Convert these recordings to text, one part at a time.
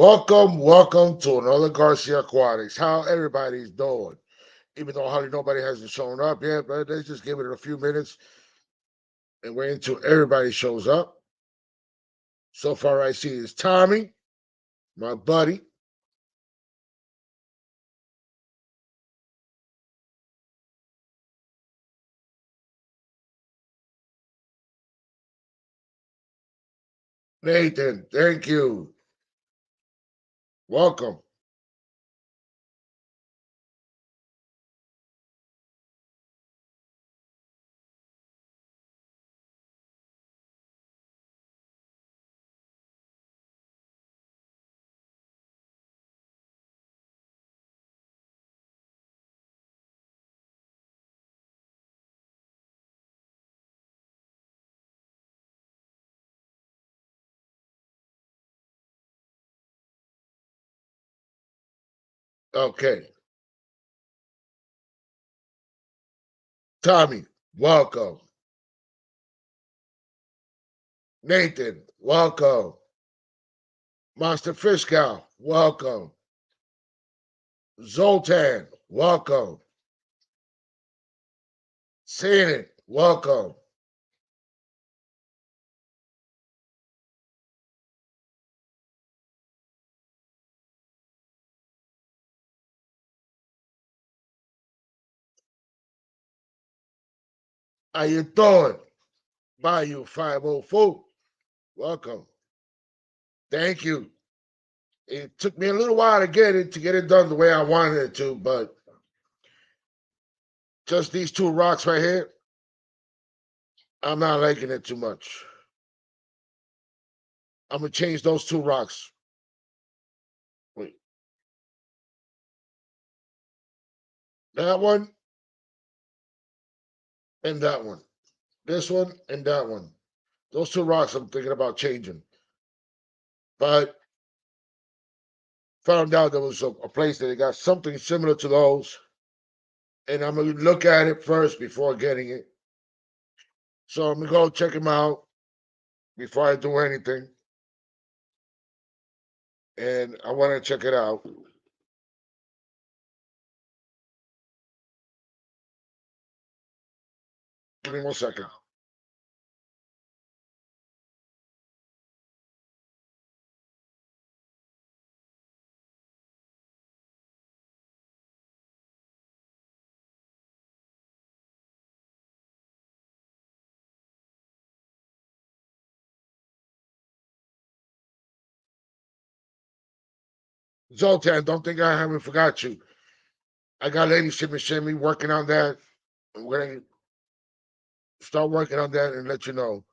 Welcome to another Garcia Aquatics. How everybody's doing? Even though hardly nobody hasn't shown up yet, but let's just give it a few minutes and wait until everybody shows up. So far, I see is Tommy, my buddy. Nathan, thank you. Welcome. Okay. Tommy, welcome. Nathan, welcome. Monster Fish Cow, welcome. Zoltan, welcome. Seeing it, welcome. How you doing? Bayou 504, welcome. Thank you. It took me a little while to get it done the way I wanted it to, but just these two rocks right here, I'm not liking it too much. I'm gonna change those two rocks. Wait, that one and that one. This one and that one. Those two rocks I'm thinking about changing. But found out there was a place that got something similar to those. And I'm gonna look at it first before getting it. So I'm gonna go check them out before I do anything. And I want to check it out. Give me 1 second. Zoltan, don't think I haven't forgot you. I got Lady Shimmy Shimmy working on that. I'm going to start working on that and let you know.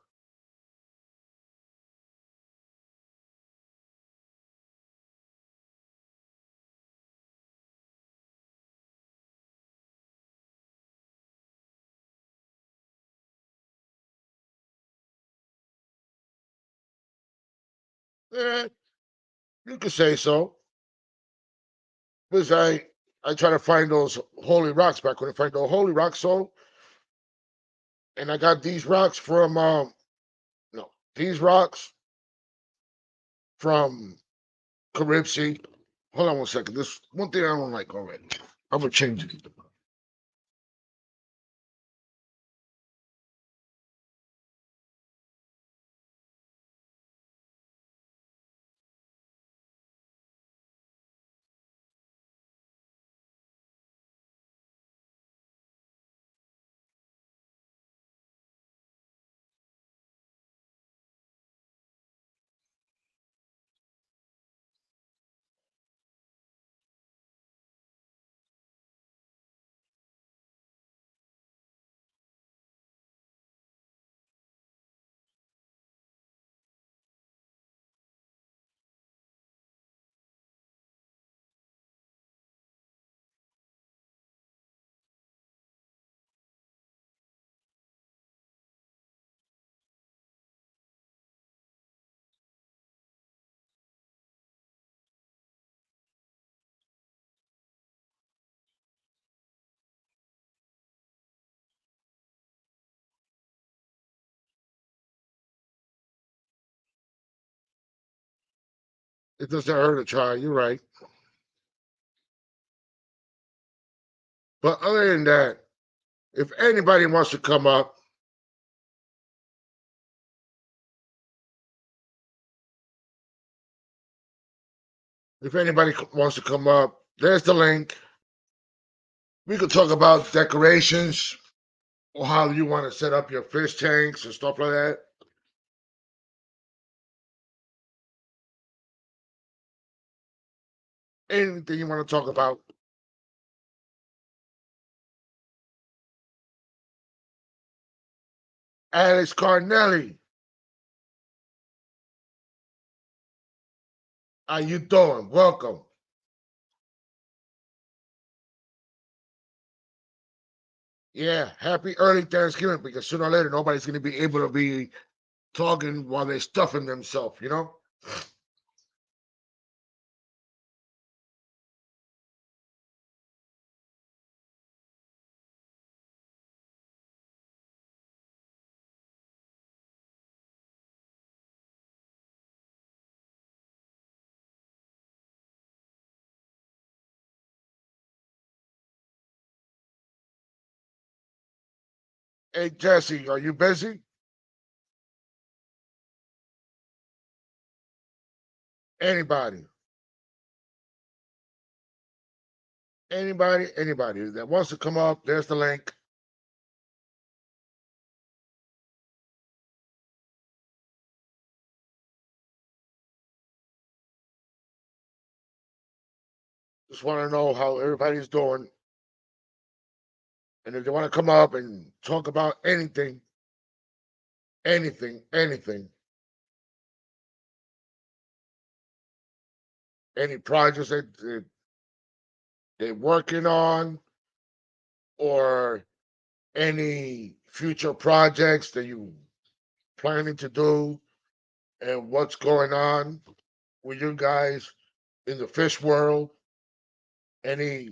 Eh, you could say so. Because I try to find those holy rocks back when I find those holy rocks. So, and I got these rocks from, no, these rocks from Caribsea. Hold on 1 second. This one thing I don't like already. I'm going to change it. It doesn't hurt to try. You're right. But other than that, if anybody wants to come up, wants to come up, there's the link. We could talk about decorations or how you want to set up your fish tanks and stuff like that. Anything you want to talk about. Alex Carnelli, how you doing? Welcome. Yeah, happy early Thanksgiving because sooner or later nobody's going to be able to be talking while they're stuffing themselves, you know? Hey, Jesse, are you busy? Anybody? Anybody that wants to come up, there's the link. Just want to know how everybody's doing. And if they want to come up and talk about anything, anything, any projects that they're working on, or any future projects that you planning to do, and what's going on with you guys in the fish world, any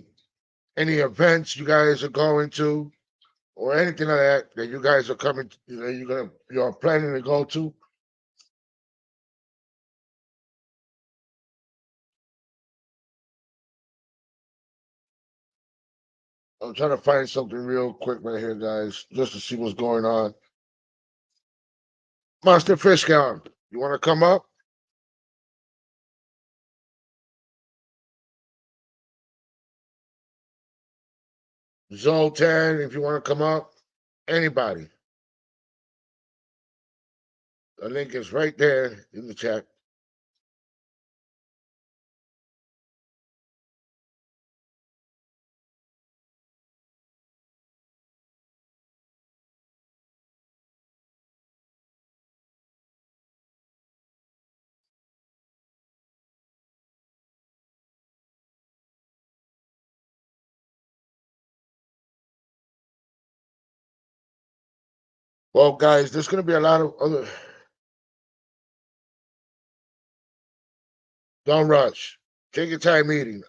any events you guys are going to, or anything like that you guys are coming, you're planning to go to. I'm trying to find something real quick right here, guys, just to see what's going on. Monster Fish Count, you want to come up? Zoltan, if you want to come up, anybody. The link is right there in the chat. Well, guys, there's going to be a lot of other. Don't rush. Take your time eating.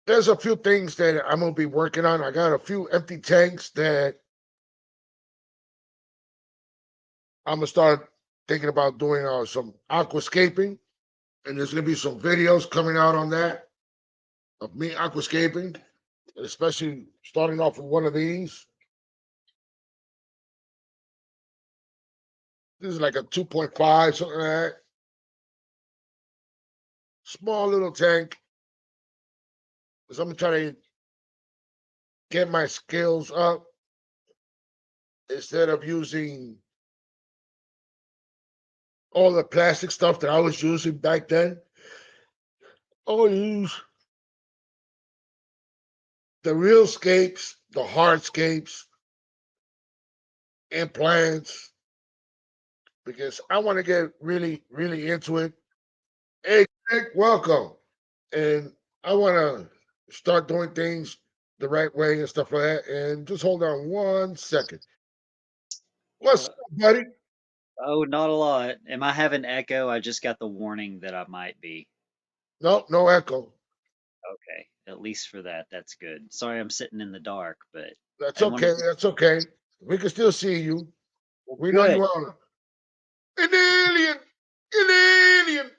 There's a few things that I'm going to be working on. I got a few empty tanks that I'm going to start thinking about doing some aquascaping. And there's going to be some videos coming out on that of me aquascaping, especially starting off with one of these. This is like a 2.5, something like that. Small little tank. Because I'm trying to get my skills up instead of using all the plastic stuff that I was using back then. I'll use the real scapes, the hardscapes, implants, because I want to get really into it. Hey, Greg, welcome. And I want to start doing things the right way and stuff like that. And just hold on 1 second. What's Uh, up, buddy? oh, not a lot. Am I having echo? I just got the warning that I might be. No, no echo. Okay, at least for that, that's good. Sorry, I'm sitting in the dark, but That's I wanted okay. to. That's okay. We can still see you. Well, We know you good. on. An alien, an alien.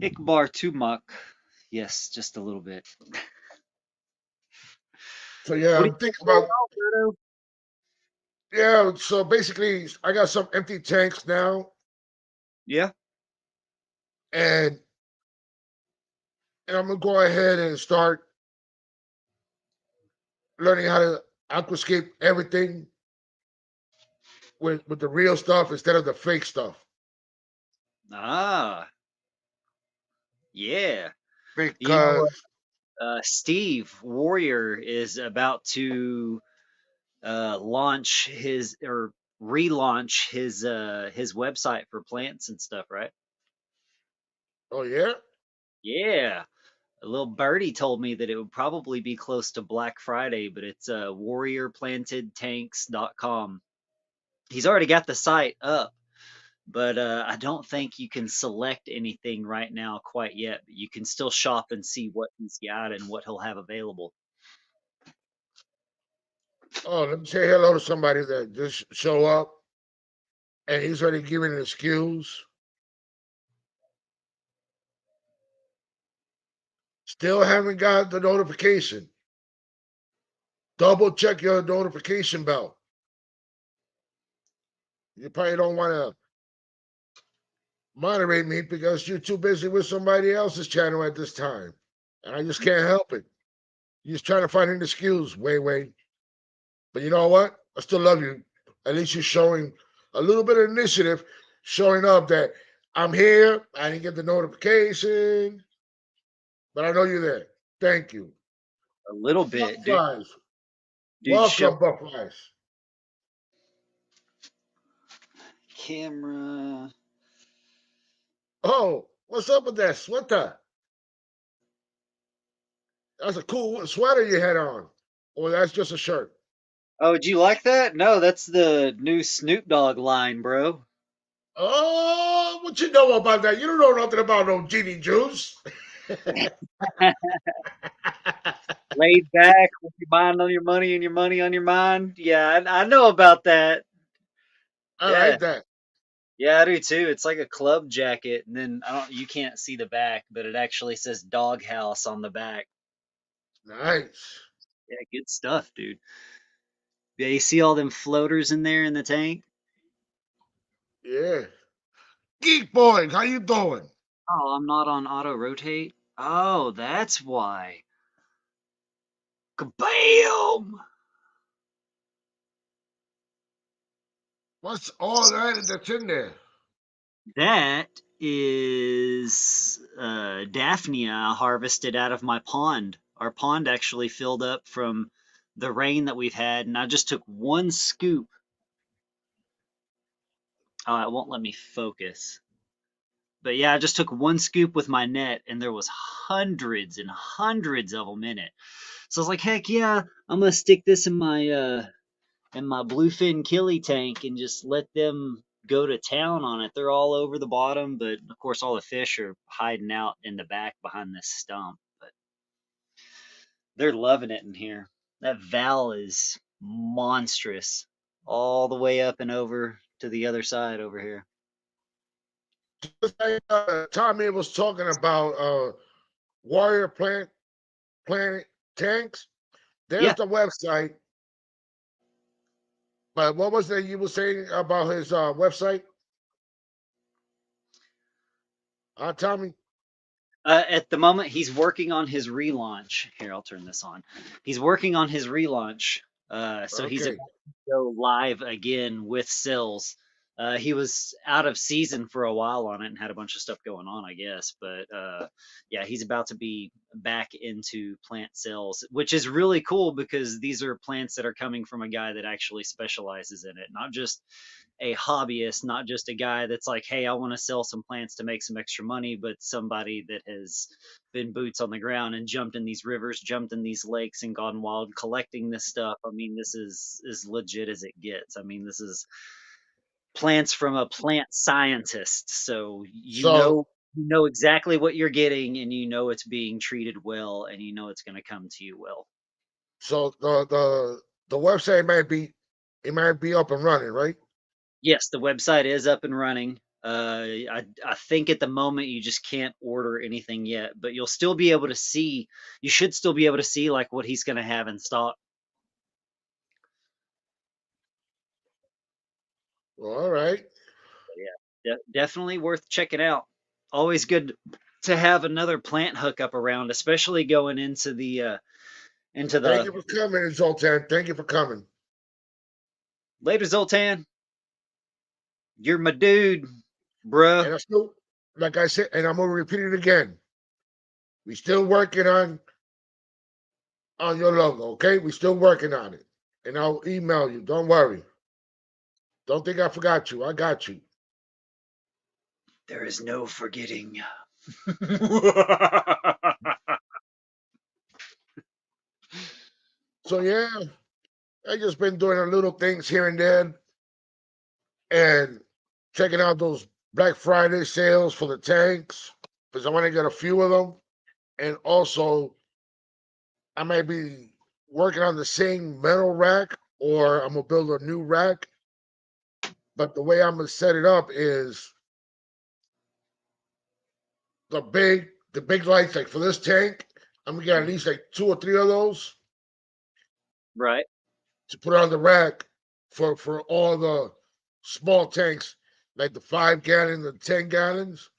Ikbar Tumak. Yes, just a little bit. So yeah, What do I'm you got thinking going about on, Bruno? yeah. So basically, I got some empty tanks now, Yeah. and I'm gonna go ahead and start learning how to aquascape everything with the real stuff instead of the fake stuff. Ah, yeah. You know what? Because Steve Warrior is about to launch his or relaunch his website for plants and stuff, right? oh yeah, Yeah. A little birdie told me that it would probably be close to Black Friday, but it's warriorplantedtanks.com. He's already got the site up, but I don't think you can select anything right now quite yet. But you can still shop and see what he's got and what he'll have available. oh let me say hello to somebody that just show up and he's already giving an excuse. Still haven't got the notification. Double check your notification bell. You probably don't want to moderate me because you're too busy with somebody else's channel at this time. And I just can't help it. You're just trying to find an excuse, way. But you know what? I still love you. At least you're showing a little bit of initiative, showing up that I'm here. I didn't get the notification, but I know you're there. Thank you. A little bit, dude. Butterflies. Dude, show Welcome, butterflies. camera. Oh, what's up with that sweater? That's a cool sweater you had on. Or that's just a shirt. Oh, do you like that? No, that's the new Snoop Dogg line, bro. Oh, what you know about that? You don't know nothing about no genie juice. Laid back with your mind on your money and your money on your mind. Yeah, I know about that. I Yeah. like that. Yeah, I do too. It's like a club jacket, and then I don't you can't see the back, but it actually says Doghouse on the back. Nice. Yeah, good stuff, dude. Yeah, you see all them floaters in there in the tank? Yeah. Geek boy, how you doing? Oh, I'm not on auto rotate. Oh, that's why. Kabam! What's all that that's in there? That is Daphnia harvested out of my pond. Our pond actually filled up from the rain that we've had, and I just took one scoop. Oh, it won't let me focus. But yeah, I just took one scoop with my net, and there was hundreds and hundreds of them in it. So I was like, heck yeah, I'm gonna stick this in my bluefin killie tank and just let them go to town on it. They're all over the bottom, but of course all the fish are hiding out in the back behind this stump. But they're loving it in here. That val is monstrous, all the way up and over to the other side over here. Just like Tommy was talking about Warrior Planet Tanks. There's Yeah, the website. But what was it you were saying about his website? Tommy? at the moment, he's working on his relaunch. Here, I'll turn this on. He's working on his relaunch. So he's Okay. about to go live again with Sills. He was out of season for a while on it and had a bunch of stuff going on, I guess. But yeah, he's about to be back into plant cells, which is really cool because these are plants that are coming from a guy that actually specializes in it, not just a hobbyist, not just a guy that's like, hey, I want to sell some plants to make some extra money, but somebody that has been boots on the ground and jumped in these rivers, jumped in these lakes, and gone wild collecting this stuff. I mean, this is as legit as it gets. I mean, this is plants from a plant scientist, so So you know exactly what you're getting, and you know it's being treated well, and you know it's going to come to you well. so the website might be up and running, right? Yes, the website is up and running. I think at the moment you just can't order anything yet, but you'll still be able to see. You should still be able to see like what he's going to have in stock. Well, all right. Yeah, definitely worth checking out. Always good to have another plant hookup around, especially going into Thank the you for coming, Zoltan. Thank you for coming. later. Zoltan, you're my dude, bruh. And I still, like I said, and I'm gonna repeat it again. We still working on your logo, okay? We still working on it. And I'll email you. Don't worry. Don't think I forgot you. I got you. There is no forgetting. So yeah, I just been doing a little things here and there and checking out those Black Friday sales for the tanks because I want to get a few of them. And also, I might be working on the same metal rack or I'm gonna build a new rack. But the way I'm gonna set it up is the big lights like for this tank. I'm gonna get at least like 2 or 3 of those Right. to put on the rack for all the small tanks, like the 5 gallon and 10 gallons,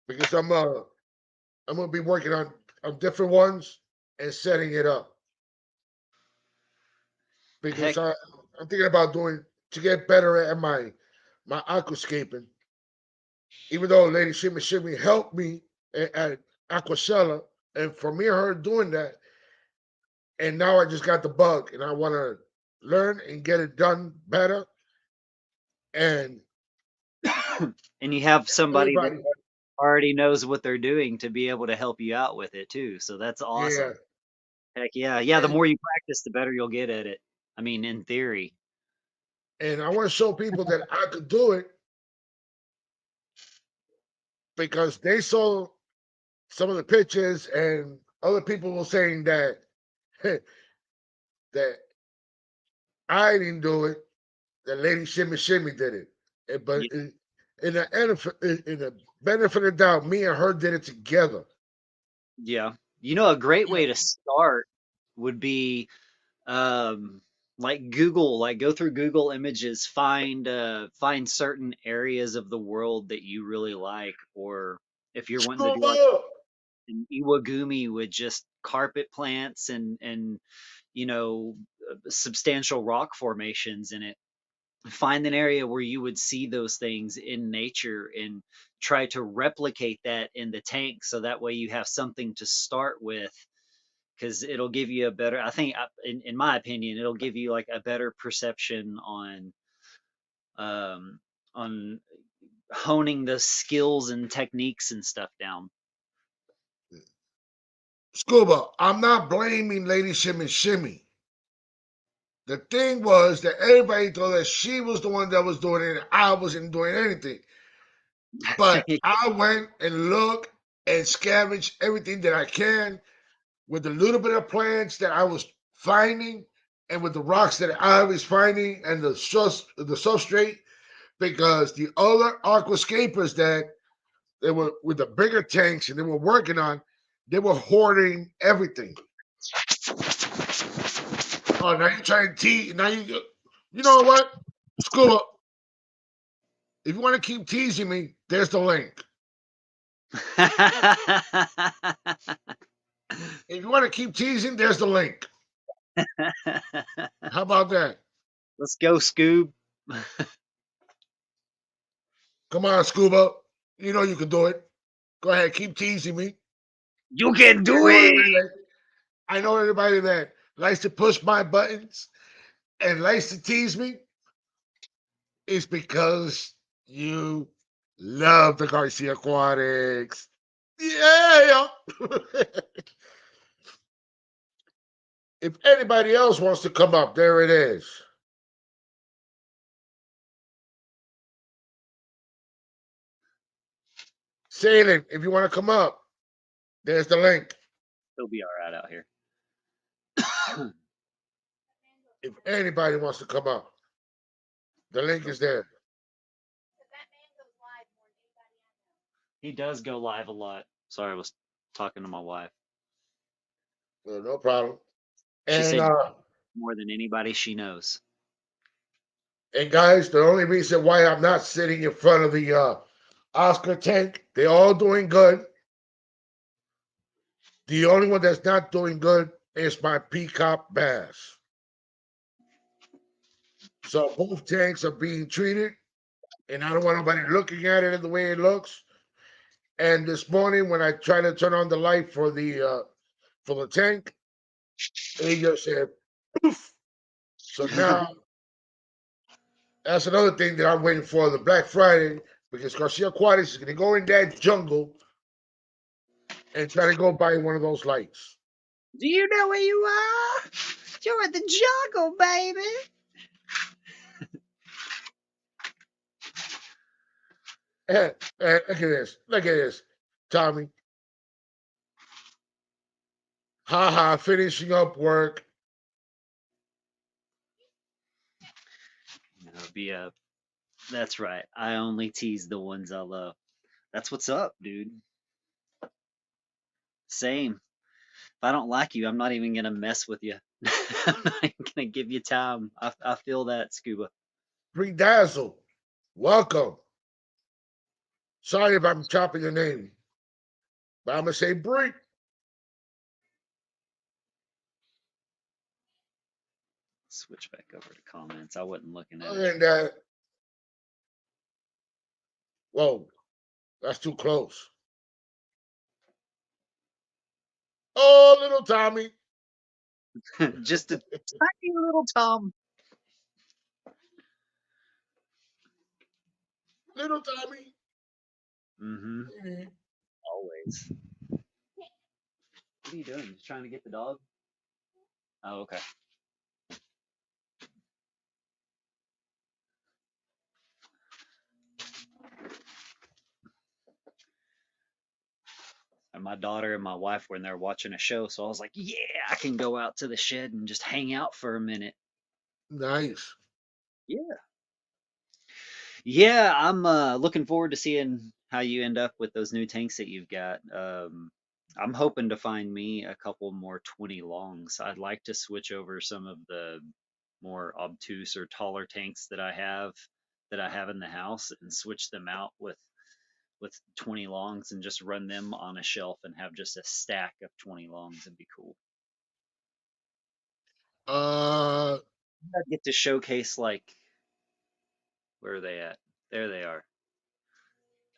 because I'm gonna be working on different ones and setting it up because Heck, I'm thinking about doing to get better at my aquascaping. Even though Lady Shimmy Shimmy helped me at Aquacella, and for me and her doing that, and now I just got the bug, and I want to learn and get it done better. And and you have somebody that everybody, already knows what they're doing to be able to help you out with it too. So that's yeah. awesome. Heck yeah. Yeah, the And more you practice, the better you'll get at it. I mean, in theory. and I want to show people that I could do it because they saw some of the pictures, and other people were saying that that I didn't do it, that Lady Shimmy Shimmy did it. But Yeah. in the benefit of the doubt, me and her did it together. Yeah. You know, a great Yeah. way to start would be um like Google, like go through Google Images, find certain areas of the world that you really like, or if you're wanting to do Scuba, like an Iwagumi with just carpet plants and you know substantial rock formations in it, find an area where you would see those things in nature and try to replicate that in the tank so that way you have something to start with, because it'll give you a better, I think, in my opinion, it'll give you like a better perception um on honing the skills and techniques and stuff down. Scuba. I'm not blaming Lady Shimmy Shimmy. The thing was that everybody thought that she was the one that was doing it, and I wasn't doing anything. But I went and looked and scavenged everything that I can with the little bit of plants that I was finding and with the rocks that I was finding and the substrate because the other aquascapers that they were with the bigger tanks and they were working on, they were hoarding everything. Oh, now you trying to tease? Now you know what? Scuba, if you want to keep teasing me, there's the link. If you want to keep teasing, there's the link. How about that? Let's go, Scoob. Come on, Scuba. You know you can do it. Go ahead, keep teasing me. You can I do know it. everybody that I know everybody that likes to push my buttons and likes to tease me is because you love the Garcia Aquatics. Yeah. If anybody else wants to come up, there it is. Sailing, if you want to come up, there's the link. He'll be all right out here. If anybody wants to come up, the link is there. He does go live a lot. Sorry, I was talking to my wife. No problem. She And said uh, more than anybody she knows. and guys, the only reason why I'm not sitting in front of the Oscar tank, they're all doing good. The only one that's not doing good is my peacock bass. So both tanks are being treated, and I don't want nobody looking at it the way it looks. And this morning, when I tried to turn on the light for the tank, it just said poof. So now that's another thing that I'm waiting for the Black Friday because Garcia Aquatics is going to go in that jungle and try to go buy one of those lights. Do you know where you are? You're in the jungle, baby. And look at this, Tommy. Ha ha, finishing up work. Be a. That's right. I only tease the ones I love. That's what's up, dude. Same. If I don't like you, I'm not even gonna mess with you. I'm not even gonna give you time. I feel that, Scuba. Pre-dazzle. Welcome. Sorry if I'm chopping your name, but I'm gonna say Bree. Switch back over to comments. I wasn't looking at Other it. than that, whoa, that's too close. Oh, little Tommy. Just a tiny little Tom. Little Tommy. Mm-hmm. Mhm. Always. What are you doing? Just trying to get the dog? Oh, okay. And my daughter and my wife were in there watching a show, so I was like, "Yeah, I can go out to the shed and just hang out for a minute." Nice. Yeah. Yeah, I'm looking forward to seeing how you end up with those new tanks that you've got. I'm hoping to find me a couple more 20 longs. I'd like to switch over some of the more obtuse or taller tanks that I have in the house and switch them out with 20 longs and just run them on a shelf and have just a stack of 20 longs and be cool. Uh, I'd get to showcase like where are they at? There they are.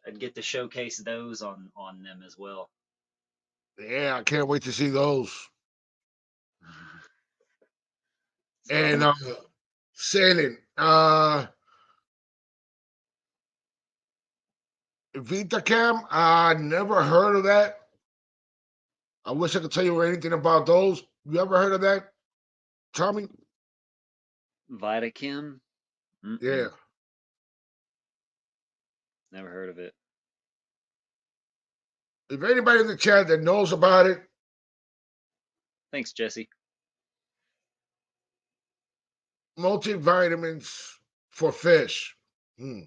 I'd get to showcase those on them as well. yeah, I can't wait to see those. So I'm And looking. sailing. VitaCam. I never heard of that. I wish I could tell you anything about those. You ever heard of that, Tommy? Vitakim? Yeah. Mm-mm, never heard of it. If anybody in the chat that knows about it, Thanks, Jesse. multivitamins for fish. Hmm.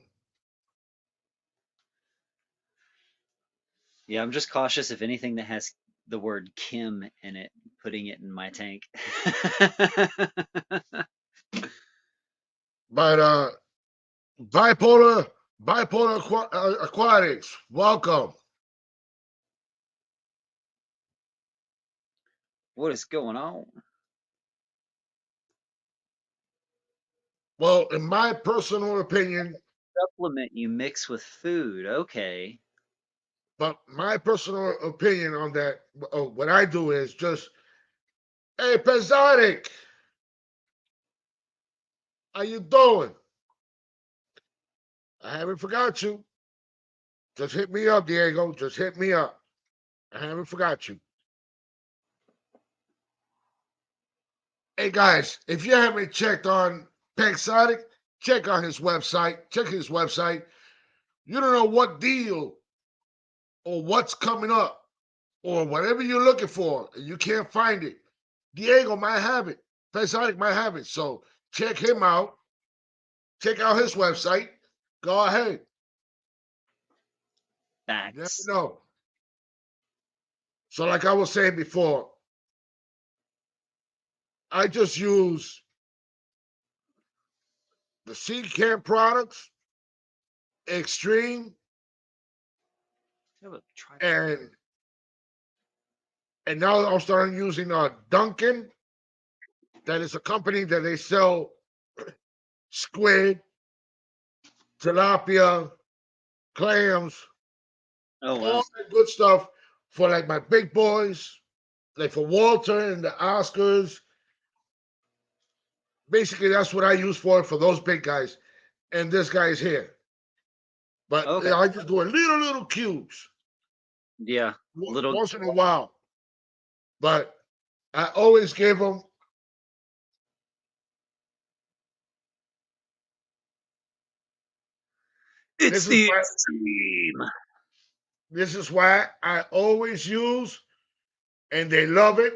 Yeah, I'm just cautious if anything that has the word Kim in it, putting it in my tank. But bipolar aquatics. Welcome. What is going on? Well, in my personal opinion, Supplement you mix with food. Okay. but my personal opinion on that, what I do is just, hey, Pezotic, how you doing? I haven't forgot you. Just hit me up, Diego. Just hit me up. I haven't forgot you. Hey guys, if you haven't checked on Pexotic, check on his website. Check his website. You don't know what deal or what's coming up or whatever you're looking for, and you can't find it. Diego might have it. Pexotic might have it. So check him out. Check out his website. Go ahead. You never Facts. know. So, like I was saying before, I just use the Seed Camp products, Extreme, I have a tripod. and now I'm starting using Dunkin'. That is a company that they sell squid, tilapia, clams, Oh all wow. that good stuff for like my big boys, like for Walter and the Oscars. Basically, that's what I use for those big guys. And this guy's here. But Okay. I just do a little cubes Yeah. Little. once in a while. But I always give them. It's This is the why. extreme. This is why I always use, and they love it.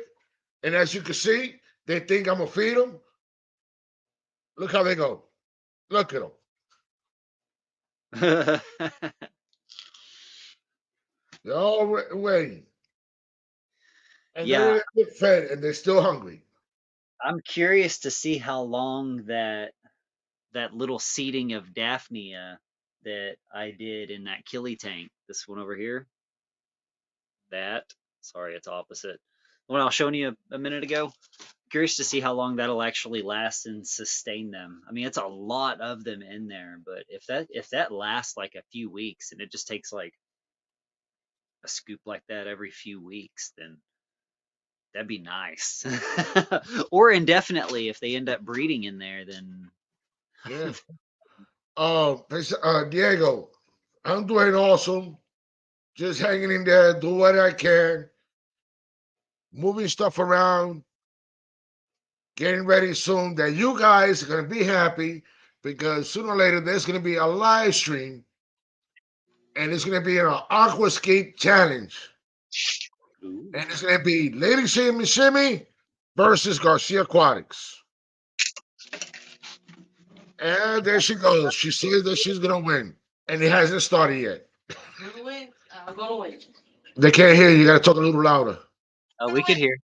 And as you can see, they think I'm gonna feed them. Look how they go. Look at them. They're all waiting, and Yeah, they get fed, and they're still hungry. I'm curious to see how long that little seeding of Daphnia that I did in that killie tank. This one over here. That. Sorry, it's opposite. The one I was showing you a minute ago. Curious to see how long that'll actually last and sustain them. I mean, it's a lot of them in there, but if that lasts like a few weeks and it just takes like a scoop like that every few weeks, then that'd be nice. Or indefinitely if they end up breeding in there, then Yeah. Diego, I'm doing awesome. Just hanging in there, do what I can, moving stuff around, getting ready soon. That you guys are gonna be happy because sooner or later there's gonna be a live stream and it's gonna be an aquascape challenge. ooh. And it's gonna be Lady Shimmy Shimmy versus Garcia Aquatics. And there she goes. She says that she's gonna win. And it hasn't started yet. I'm gonna win. I'm gonna win. They can't hear you. You gotta talk a little louder. Oh, we could hear.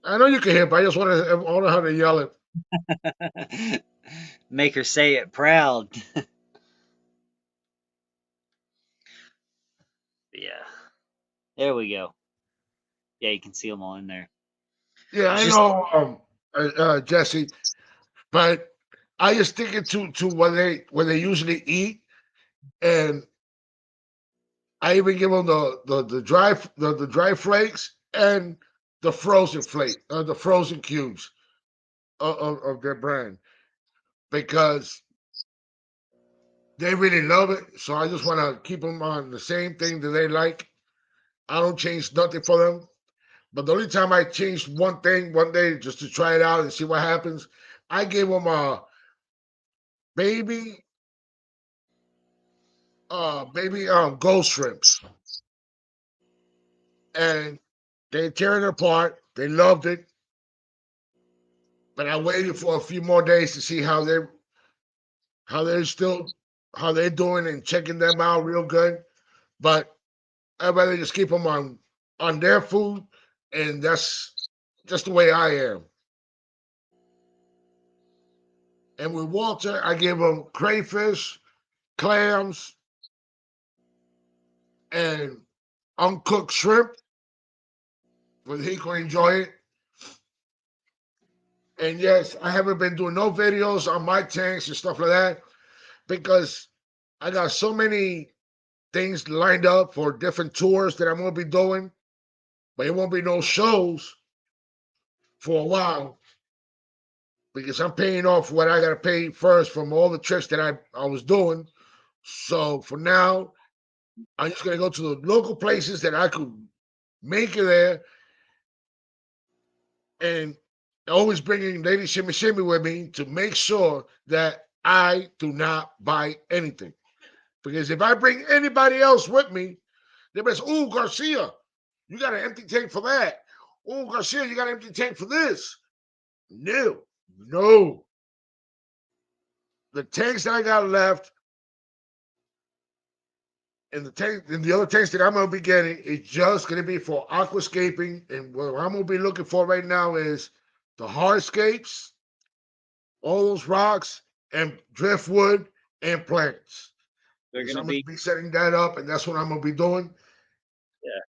I know you can hear, but I just want her to yell it. Make her say it proud. Yeah. There we go. Yeah, you can see them all in there. Yeah, It's I just know, Jesse, but I just stick it to what they usually eat, and I even give them the dry flakes and the frozen flake, the frozen cubes of their brand because they really love it. So I just want to keep them on the same thing that they like. I don't change nothing for them. But the only time I changed one thing one day just to try it out and see what happens, I gave them a baby, baby ghost shrimps, and they tear it apart. They loved it, but I waited for a few more days to see how they're still how they're doing and checking them out real good. But I'd rather just keep them on their food, and that's just the way I am. And with Walter, I give him crayfish, clams, and uncooked shrimp, but he can enjoy it. And yes, I haven't been doing no videos on my tanks and stuff like that because I got so many things lined up for different tours that I'm gonna be doing, but it won't be no shows for a while because I'm paying off what I gotta pay first from all the trips that I was doing. So for now, I'm just gonna go to the local places that I could make it there and always bringing Lady Shimmy Shimmy with me to make sure that I do not buy anything. Because if I bring anybody else with me, they be say, "Oh, Garcia, you got an empty tank for that. Oh, Garcia, you got an empty tank for this." No, no. The tanks that I got left And the tank and the other tanks that I'm gonna be getting is just gonna be for aquascaping. And what I'm gonna be looking for right now is the hardscapes, all those rocks, and driftwood and plants. They're And so gonna I'm gonna be, be setting that up, and that's what I'm gonna be doing. yeah.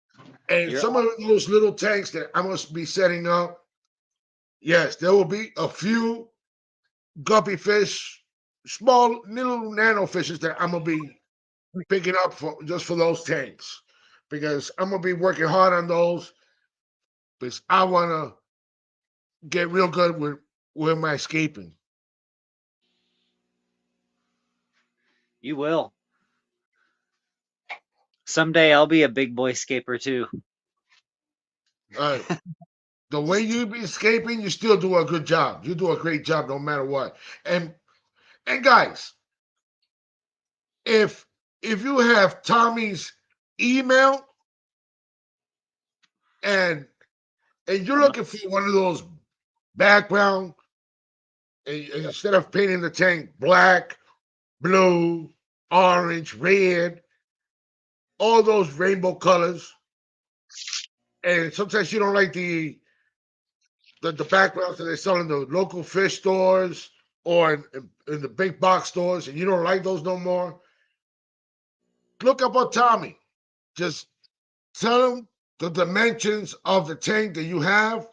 And You're some of those little tanks that I'm gonna be setting up, yes, there will be a few guppy fish, small little nano fishes that I'm gonna be picking up for just for those tanks because I'm gonna be working hard on those because I wanna get real good with my escaping. you will. Someday I'll be a big boy scaper too. Uh, the way you be escaping, you still do a good job. You do a great job no matter what. And and guys, if you have Tommy's email and you're I'm looking for one of those background, and instead of painting the tank black, blue, orange, red, all those rainbow colors, and sometimes you don't like the backgrounds that they sell in the local fish stores or in the big box stores, and you don't like those no more, look up on Tommy. Just tell him the dimensions of the tank that you have.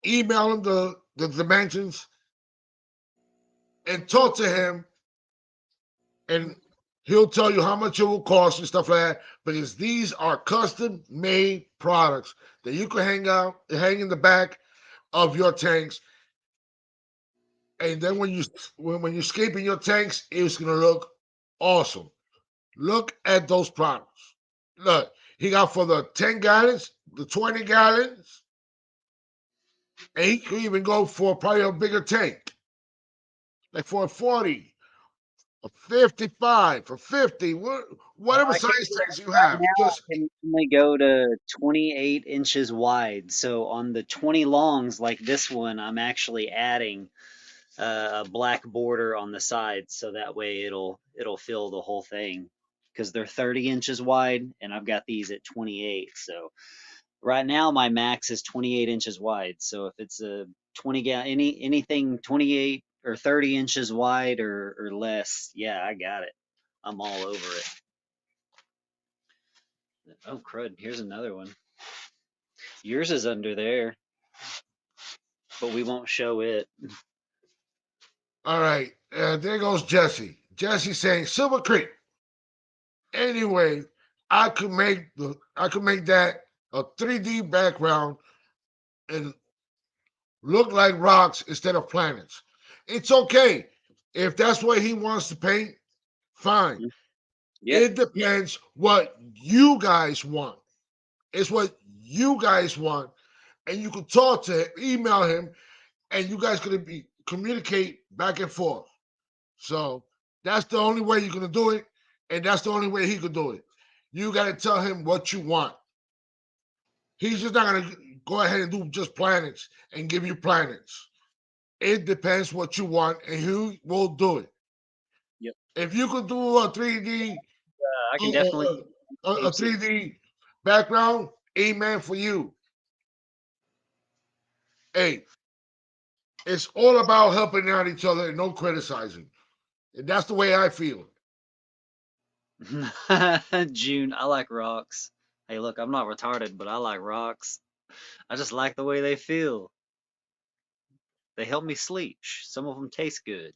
Email him the dimensions and talk to him, and he'll tell you how much it will cost and stuff like that. Because these are custom made products that you can hang in the back of your tanks. And then when you're scaping your tanks, it's gonna look awesome. Look at those products. Look, he got for the 10 gallons, the 20 gallons, and he could even go for probably a bigger tank, like for a 40, a 55, for 50, whatever I can size tanks you right have. now Just I can only go to 28 inches wide. So on the 20 longs like this one, I'm actually adding a black border on the sides so that way it'll fill the whole thing because they're 30 inches wide and I've got these at 28. So right now my max is 28 inches wide. So if it's a 20 anything 28 or 30 inches wide or less, yeah, I got it. I'm all over it. Oh crud, here's another one. Yours is under there, but we won't show it. all right. There goes Jesse. Jesse saying Silver Creek. Anyway, I could make that a 3D background and look like rocks instead of planets. It's okay if that's what he wants to paint. Fine. Yep, It depends what you guys want. It's what you guys want, and you can talk to him, email him, and you guys gonna be communicate back and forth. So that's the only way you're gonna do it, and that's the only way he could do it. You gotta tell him what you want. He's just not gonna go ahead and do just planets and give you planets. It depends what you want, and he will do it. yep. If you could do a 3D I can definitely a tapes it. 3D background, amen for you. Hey, it's all about helping out each other and no criticizing. And that's the way I feel. June, I like rocks. Hey, look, I'm not retarded, but I like rocks. I just like the way they feel. They help me sleep. Some of them taste good.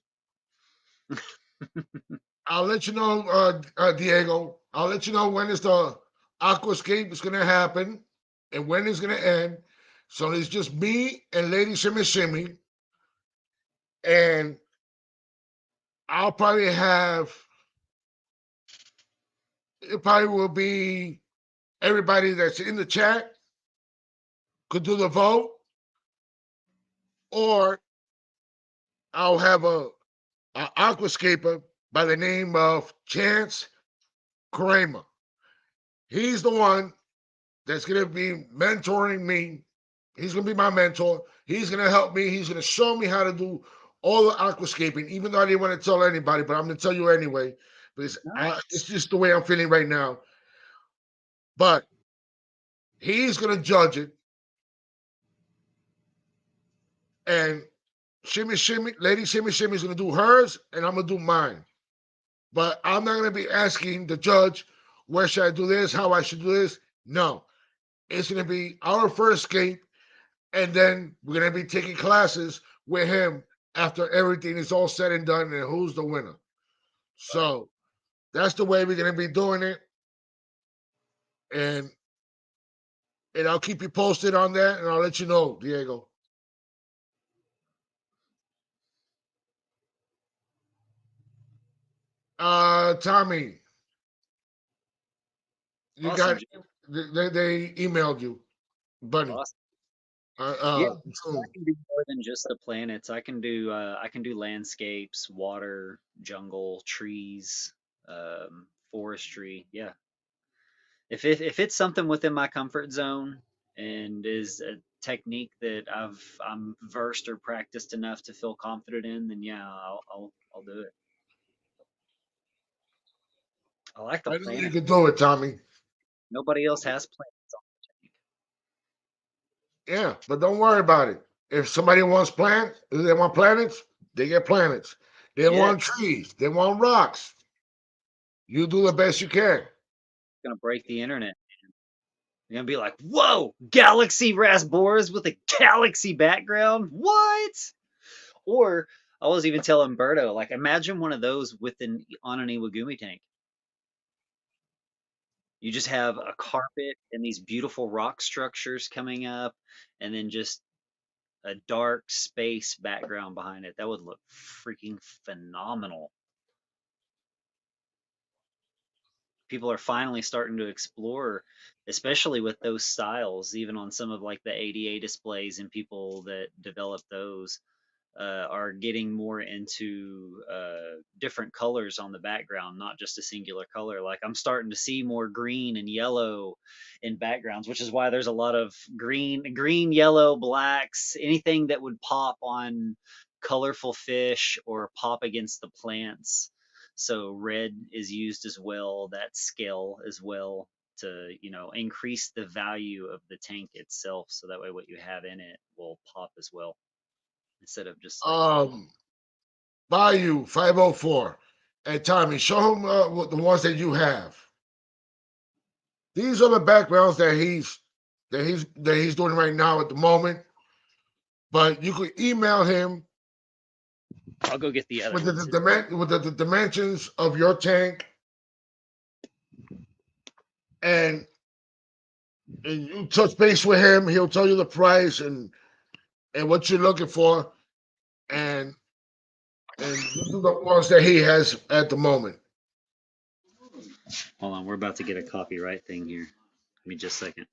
I'll let you know, Diego. I'll let you know when is the aquascape is going to happen and when it's going to end. So it's just me and Lady Shimmy Shimmy, and I'll probably have it. Probably will be everybody that's in the chat could do the vote, or I'll have a aquascaper by the name of Chance Kramer. He's the one that's going to be mentoring me. He's going to be my mentor. He's going to help me. He's going to show me how to do all the aquascaping, even though I didn't want to tell anybody, but I'm going to tell you anyway, Because it's Nice. just the way I'm feeling right now. But he's gonna judge it, and Shimmy Shimmy, Lady Shimmy Shimmy is gonna do hers, and I'm gonna do mine. But I'm not gonna be asking the judge where should I do this, how I should do this. No, it's gonna be our first escape, and then we're gonna be taking classes with him after everything is all said and done, and who's the winner. So that's the way we're gonna be doing it, and I'll keep you posted on that, and I'll let you know, Diego. Tommy, you Awesome, got Jim. they emailed you, Bunny. Awesome. Uh, Yeah, uh, I can do more than just the planets. I can do landscapes, water, jungle, trees, forestry. Yeah. If it's something within my comfort zone and is a technique that I'm versed or practiced enough to feel confident in, then yeah, I'll do it. I like the I know you planet. can do it, Tommy. Nobody else has planets on the tank. Yeah, but don't worry about it. If somebody wants plants, if they want planets, they get planets. They Yeah, want trees, they want rocks. You do the best you can. gonna break the internet. You're gonna be like, whoa, galaxy rasboras with a galaxy background? What? Or I was even telling Berto, like, imagine one of those with an on an Iwagumi tank. You just have a carpet and these beautiful rock structures coming up, and then just a dark space background behind it. That would look freaking phenomenal. People are finally starting to explore, especially with those styles, even on some of like the ADA displays and people that develop those. Are getting more into different colors on the background, not just a singular color. Like I'm starting to see more green and yellow in backgrounds, which is why there's a lot of green, yellow, blacks, anything that would pop on colorful fish or pop against the plants. So red is used as well, that scale as well to, increase the value of the tank itself. So that way what you have in it will pop as well instead of just like Um, Bayou 504. And Tommy, show him the ones that you have. These are the backgrounds that he's doing right now at the moment. But you could email him I'll go get the other with ones. the dimensions of your tank, and you touch base with him. He'll tell you the price and what you're looking for, and these are the ones that he has at the moment. Hold on, we're about to get a copyright thing here. Give me just a second.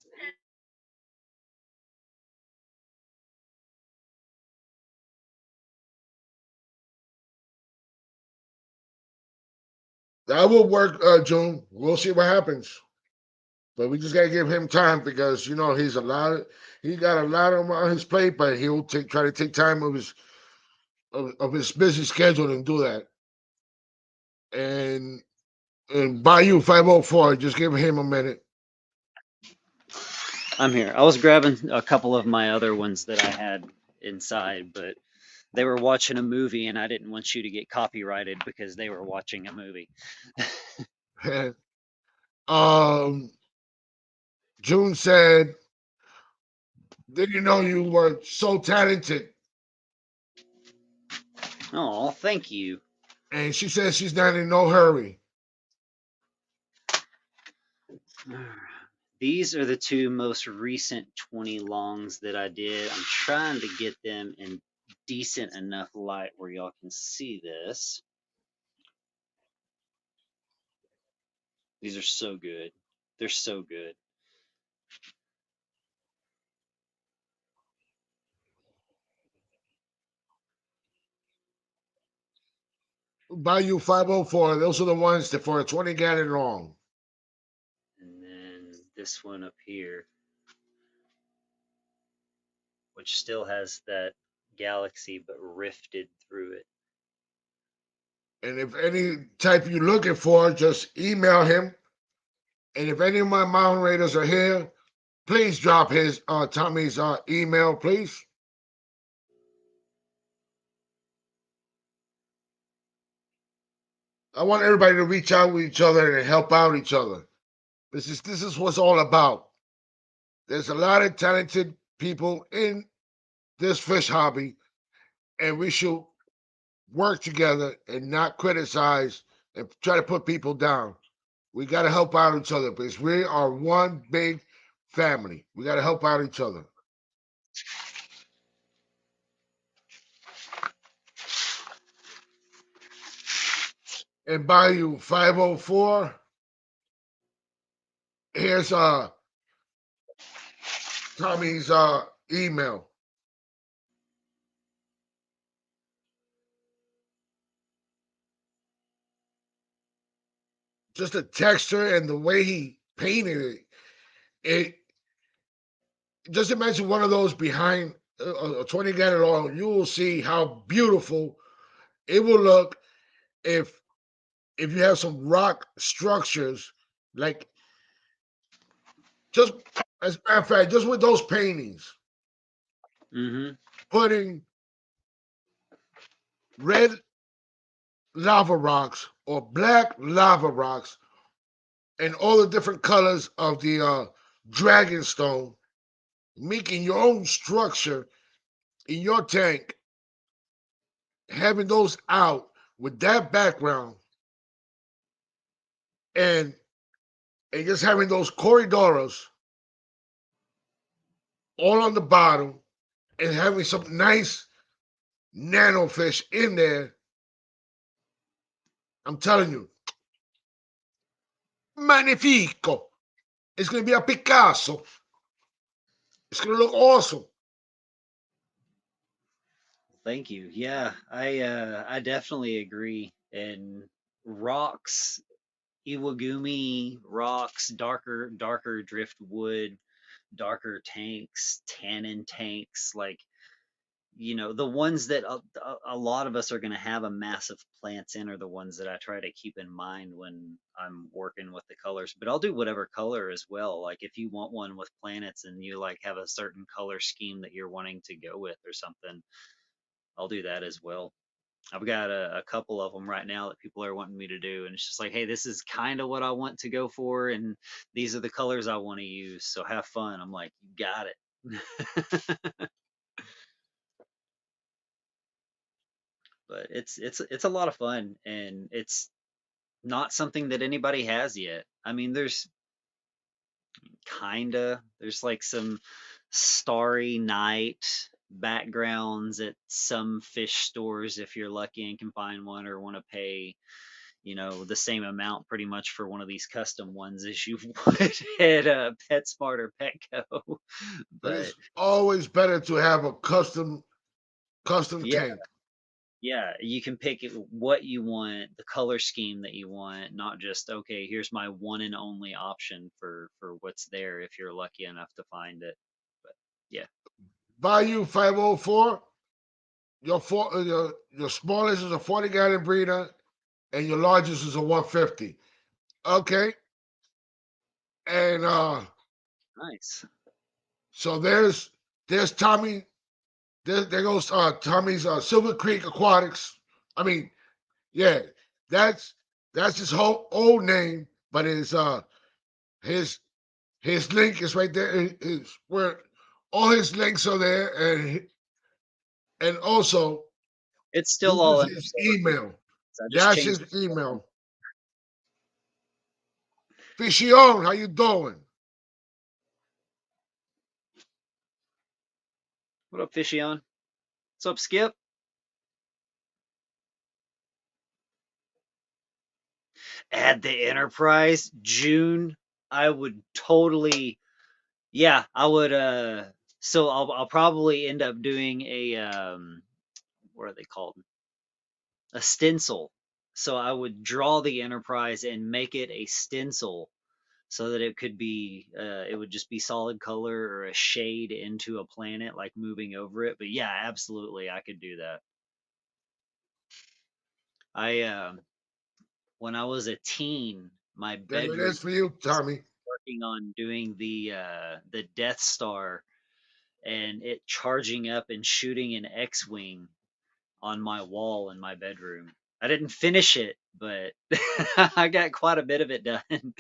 That will work, June. We'll see what happens. But we just gotta give him time because he got a lot on his plate, but he'll try to take time of his busy schedule and do that. And Bayou 504, just give him a minute. I'm here. I was grabbing a couple of my other ones that I had inside, but they were watching a movie and I didn't want you to get copyrighted because they were watching a movie. um June said, didn't you know you were so talented? Oh, thank you. And she says she's not in no hurry. These are the two most recent 20 longs that I did. I'm trying to get them in decent enough light where y'all can see this. These are so good. They're so good. Bayou 504, those are the ones that for a 20-gallon long. And then this one up here, which still has that galaxy but rifted through it. And if any type you're looking for, just email him. And if any of my moderators are here, please drop his Tommy's email, please. I want everybody to reach out with each other and help out each other. This is what's all about. There's a lot of talented people in this fish hobby, and we should work together and not criticize and try to put people down. We got to help out each other because we are one big family. We got to help out each other. And by you 504, here's Tommy's email. Just the texture and the way he painted it. It just imagine one of those behind a 20-gallon oil. You will see how beautiful it will look if you have some rock structures, like, just as a matter of fact, just with those paintings, Mm-hmm. putting red lava rocks or black lava rocks and all the different colors of the dragon stone, making your own structure in your tank, having those out with that background, and just having those corridors all on the bottom and having some nice nano fish in there. I'm telling you, magnifico. It's gonna be a Picasso. It's gonna look awesome. Thank you. Yeah, I definitely agree. And rocks, Iwagumi rocks, darker driftwood, darker tanks, tannin tanks, like the ones that a lot of us are going to have a massive plants in are the ones that I try to keep in mind when I'm working with the colors. But I'll do whatever color as well. Like if you want one with planets and you like have a certain color scheme that you're wanting to go with or something, I'll do that as well. I've got a couple of them right now that people are wanting me to do, and it's just like, hey, this is kind of what I want to go for, and these are the colors I want to use. So have fun. I'm like, you got it. But it's a lot of fun, and it's not something that anybody has yet. I mean, there's like some starry night backgrounds at some fish stores if you're lucky and can find one or want to pay the same amount pretty much for one of these custom ones as you would at PetSmart or Petco. But But it's always better to have a custom yeah, tank. yeah, you can pick what you want, the color scheme that you want, not just okay, here's my one and only option for what's there if you're lucky enough to find it. But yeah, Value 504. Your smallest is a 40-gallon breeder, and your largest is a 150. Okay, and nice. so there's Tommy. There goes Tommy's Silver Creek Aquatics. I mean, yeah, that's his whole old name, but his his link is right there. Is where all his links are there, and also It's still this all is under his Silver Creek. email. So I just That's changed his it. email. Fishion, how you doing? What up, Fishy on? What's up, Skip? Add the Enterprise June. I would totally, yeah, I would. So I'll probably end up doing a what are they called? A stencil. So I would draw the Enterprise and make it a stencil so that it would just be solid color or a shade into a planet, like moving over it. But yeah, absolutely, I could do that. I when I was a teen, my There it bedroom is for you, was Tommy. working on doing the Death Star and it charging up and shooting an X-wing on my wall in my bedroom. I didn't finish it, but I got quite a bit of it done.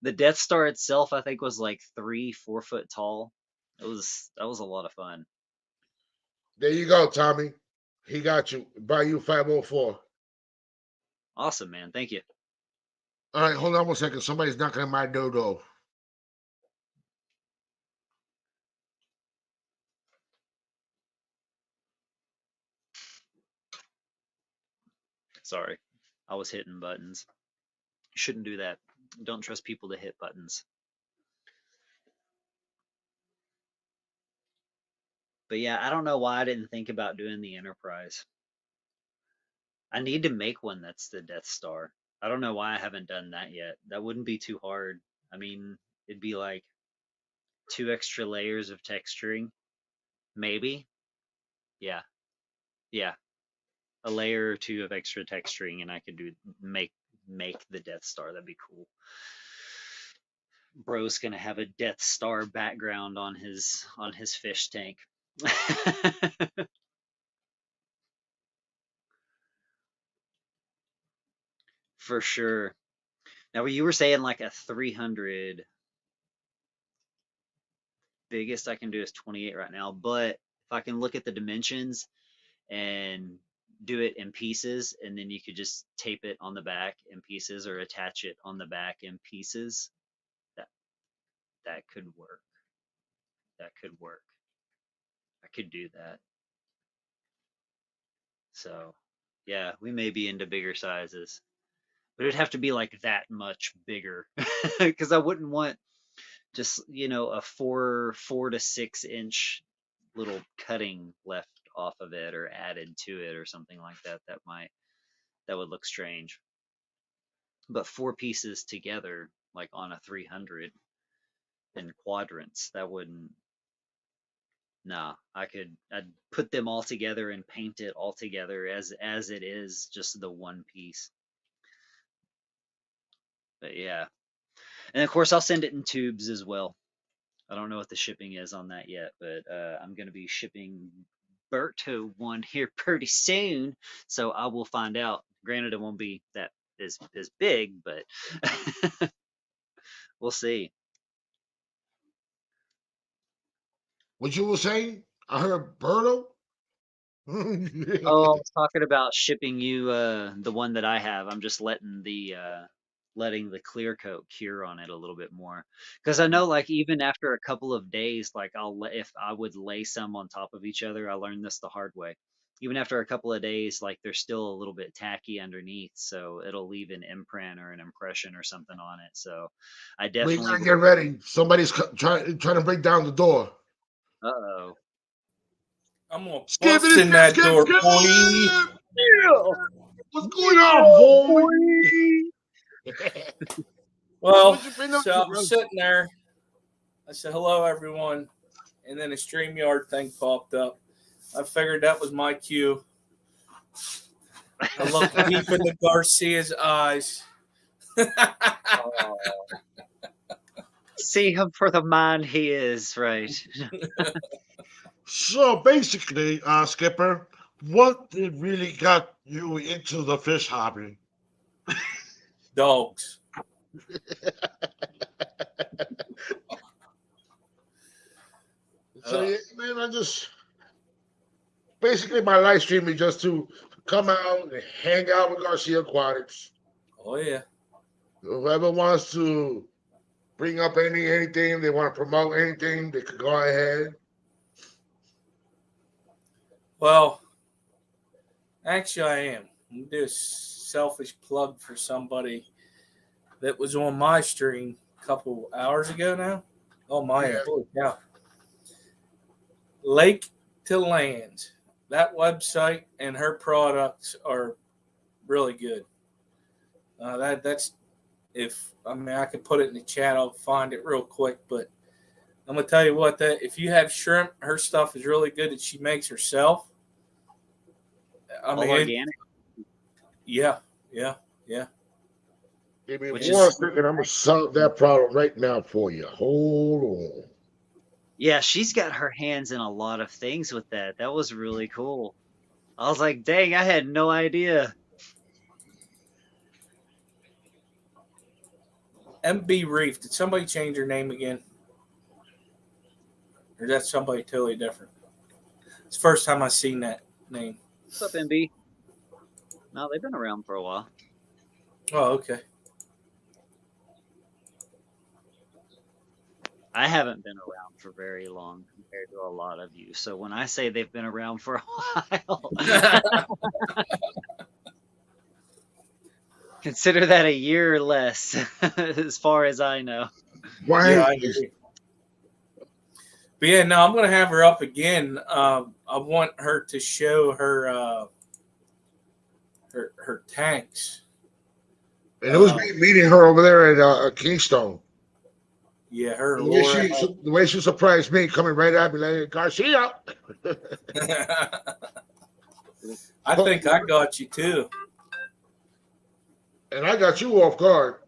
The Death Star itself, I think, was like 4 foot tall. That was a lot of fun. There you go, Tommy. He got you. Buy you 504. Awesome, man. Thank you. All right, hold on 1 second. Somebody's knocking at my door. Sorry, I was hitting buttons. You shouldn't do that. Don't trust people to hit buttons. But yeah, I don't know why I didn't think about doing the Enterprise. I need to make one that's the Death Star. I don't know why I haven't done that yet. That wouldn't be too hard. I mean, it'd be like 2 extra layers of texturing, maybe. Yeah, yeah, a layer or two of extra texturing, and I could make the Death Star. That'd be cool. Bro's gonna have a Death Star background on his fish tank. For sure. Now, you were saying like a 300, biggest I can do is 28 right now, but if I can look at the dimensions and do it in pieces, and then you could just tape it on the back in pieces or attach it on the back in pieces, that that could work. That could work. I could do that. So, yeah, we may be into bigger sizes, but it'd have to be like that much bigger because I wouldn't want just a 4 to 6 inch little cutting left off of it or added to it or something like that. That would look strange. But 4 pieces together, like on a 300 in quadrants, that wouldn't. Nah, I'd put them all together and paint it all together as it is, just the one piece. But yeah, and of course I'll send it in tubes as well. I don't know what the shipping is on that yet, but I'm gonna be shipping Berto one here pretty soon, so I will find out. Granted, it won't be that as big, but we'll see. What you were saying? I heard Berto. Oh, I was talking about shipping you the one that I have. I'm just letting the clear coat cure on it a little bit more because I know like even after a couple of days, like if I would lay some on top of each other, I learned this the hard way. Even after a couple of days, like they're still a little bit tacky underneath, so it'll leave an imprint or an impression or something on it. So I We definitely gotta will. get ready. Somebody's trying to break down the door. Uh-oh. I'm gonna bust Skippity in skip that skip door, skip. boy. Yeah, What's going on, yeah, homie? boy. Well, What you been up so to, I'm bro? sitting there. I said, hello, everyone. And then a StreamYard thing popped up. I figured that was my cue. I looked deep into Garcia's eyes. Oh, see him for the man he is, right? So basically, Skipper, what did really got you into the fish hobby? Dogs. So yeah, man, I just basically my live stream is just to come out and hang out with Garcia Aquatics. Oh, yeah. Whoever wants to bring up anything, they want to promote anything, they could go ahead. Well, actually, I am. I'm going to do a selfish plug for somebody that was on my stream a couple hours ago now. Oh, my. Yeah. Holy cow. Lake to Land. That website and her products are really good. That's if I mean I could put it in the chat. I'll find it real quick, but I'm gonna tell you what that if you have shrimp, her stuff is really good that she makes herself. I All mean, organic. yeah, Yeah. Give me Which one is second. I'm gonna solve that problem right now for you. Hold on. yeah, she's got her hands in a lot of things with that. That was really cool. I was like, dang, I had no idea. MB Reef. Did somebody change her name again? Or is that somebody totally different? It's the first time I've seen that name. What's up, MB? No, they've been around for a while. Oh, okay. I haven't been around for very long compared to a lot of you. So when I say they've been around for a while, consider that a year or less, as far as I know. Why? Yeah, I agree. But yeah, no, I'm gonna have her up again. I want her to show her her tanks. And it was me meeting her over there at Keystone. Yeah, her The way, Laura. the way she surprised me coming right at me like, Garcia. I think I got you too. And I got you off guard.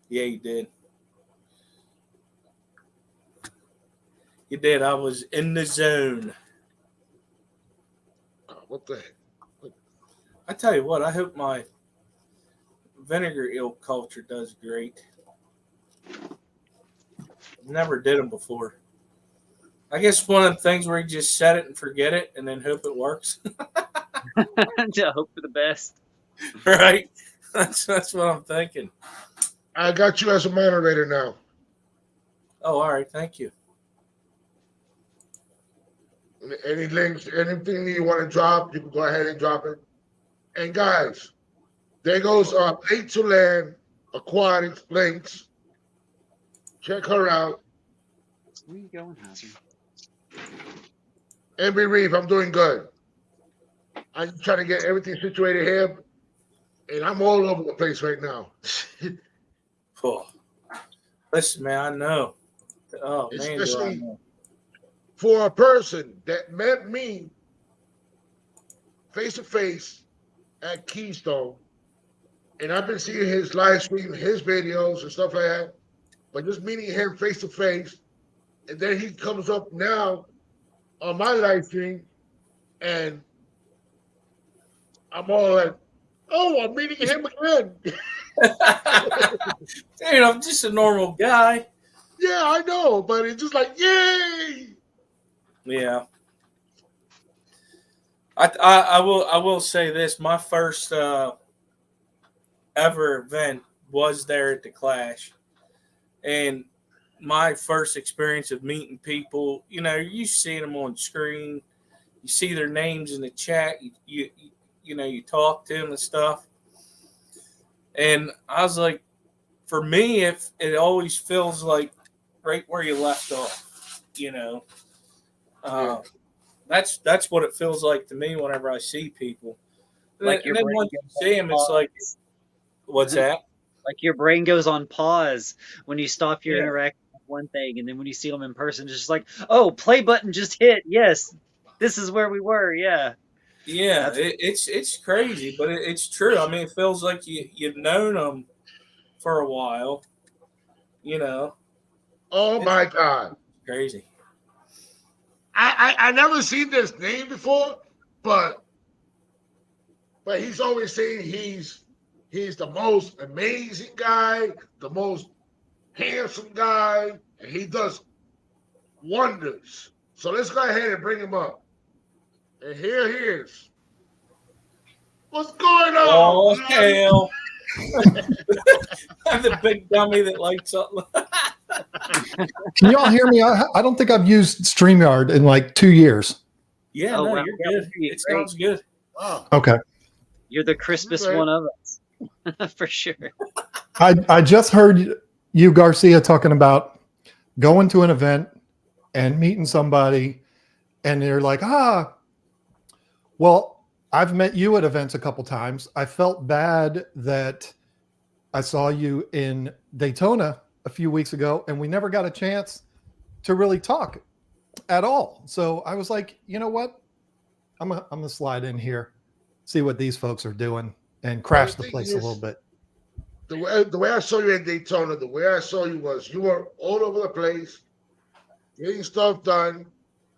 Yeah, you did. You did. I was in the zone. What the heck? I tell you what, I hope my vinegar eel culture does great. Never did them before. I guess one of the things where you just set it and forget it and then hope it works. To hope for the best. Right? That's what I'm thinking. I got you as a moderator now. Oh, all right. Thank you. Any links, anything you want to drop, you can go ahead and drop it. And guys, there goes 8 to Land Aquatics links. Check her out. Where you going, Hazard? MB Reef, I'm doing good. I'm trying to get everything situated here, and I'm all over the place right now. Oh. Listen, man, I know. Oh, man, do I Especially know. for a person that met me face to face at Keystone, and I've been seeing his live stream, his videos and stuff like that, but just meeting him face to face, and then he comes up now on my live stream, and I'm all like, oh, I'm meeting him again. Dude, I'm just a normal guy. Yeah, I know, but it's just like, yay! Yeah. I will say this. My first ever event was there at the Clash. And my first experience of meeting people, you know, you see them on screen, you see their names in the chat, you know, you talk to them and stuff. And I was like, for me, it always feels like right where you left off, you know. That's what it feels like to me whenever I see people. Like and then once you see them, it's like, what's that? Like your brain goes on pause when you stop your Yeah. interaction with one thing, and then when you see them in person, it's just like, oh, play button just hit. Yes, this is where we were. Yeah. Yeah, it's crazy, but it's true. I mean, it feels like you've known them for a while, you know. Oh my God. Crazy. I never seen this name before, but he's always saying he's the most amazing guy, the most handsome guy, and he does wonders. So let's go ahead and bring him up. And here he is. What's going Oh, on? hell. I'm the big dummy that lights up. Can y'all hear me? I don't think I've used StreamYard in like 2 years. Yeah, Oh, no, wow. you're Yeah, good. you're It great. sounds good. Wow. Okay. You're the crispest Okay. one of us, for sure. I just heard you, Garcia, talking about going to an event and meeting somebody, and they're like, well, I've met you at events a couple times. I felt bad that I saw you in Daytona a few weeks ago, and we never got a chance to really talk at all. So I was like, you know what? I'm gonna slide in here, see what these folks are doing. and Well, crash the place a little bit. The way I saw you in Daytona, the way I saw you was you were all over the place, getting stuff done.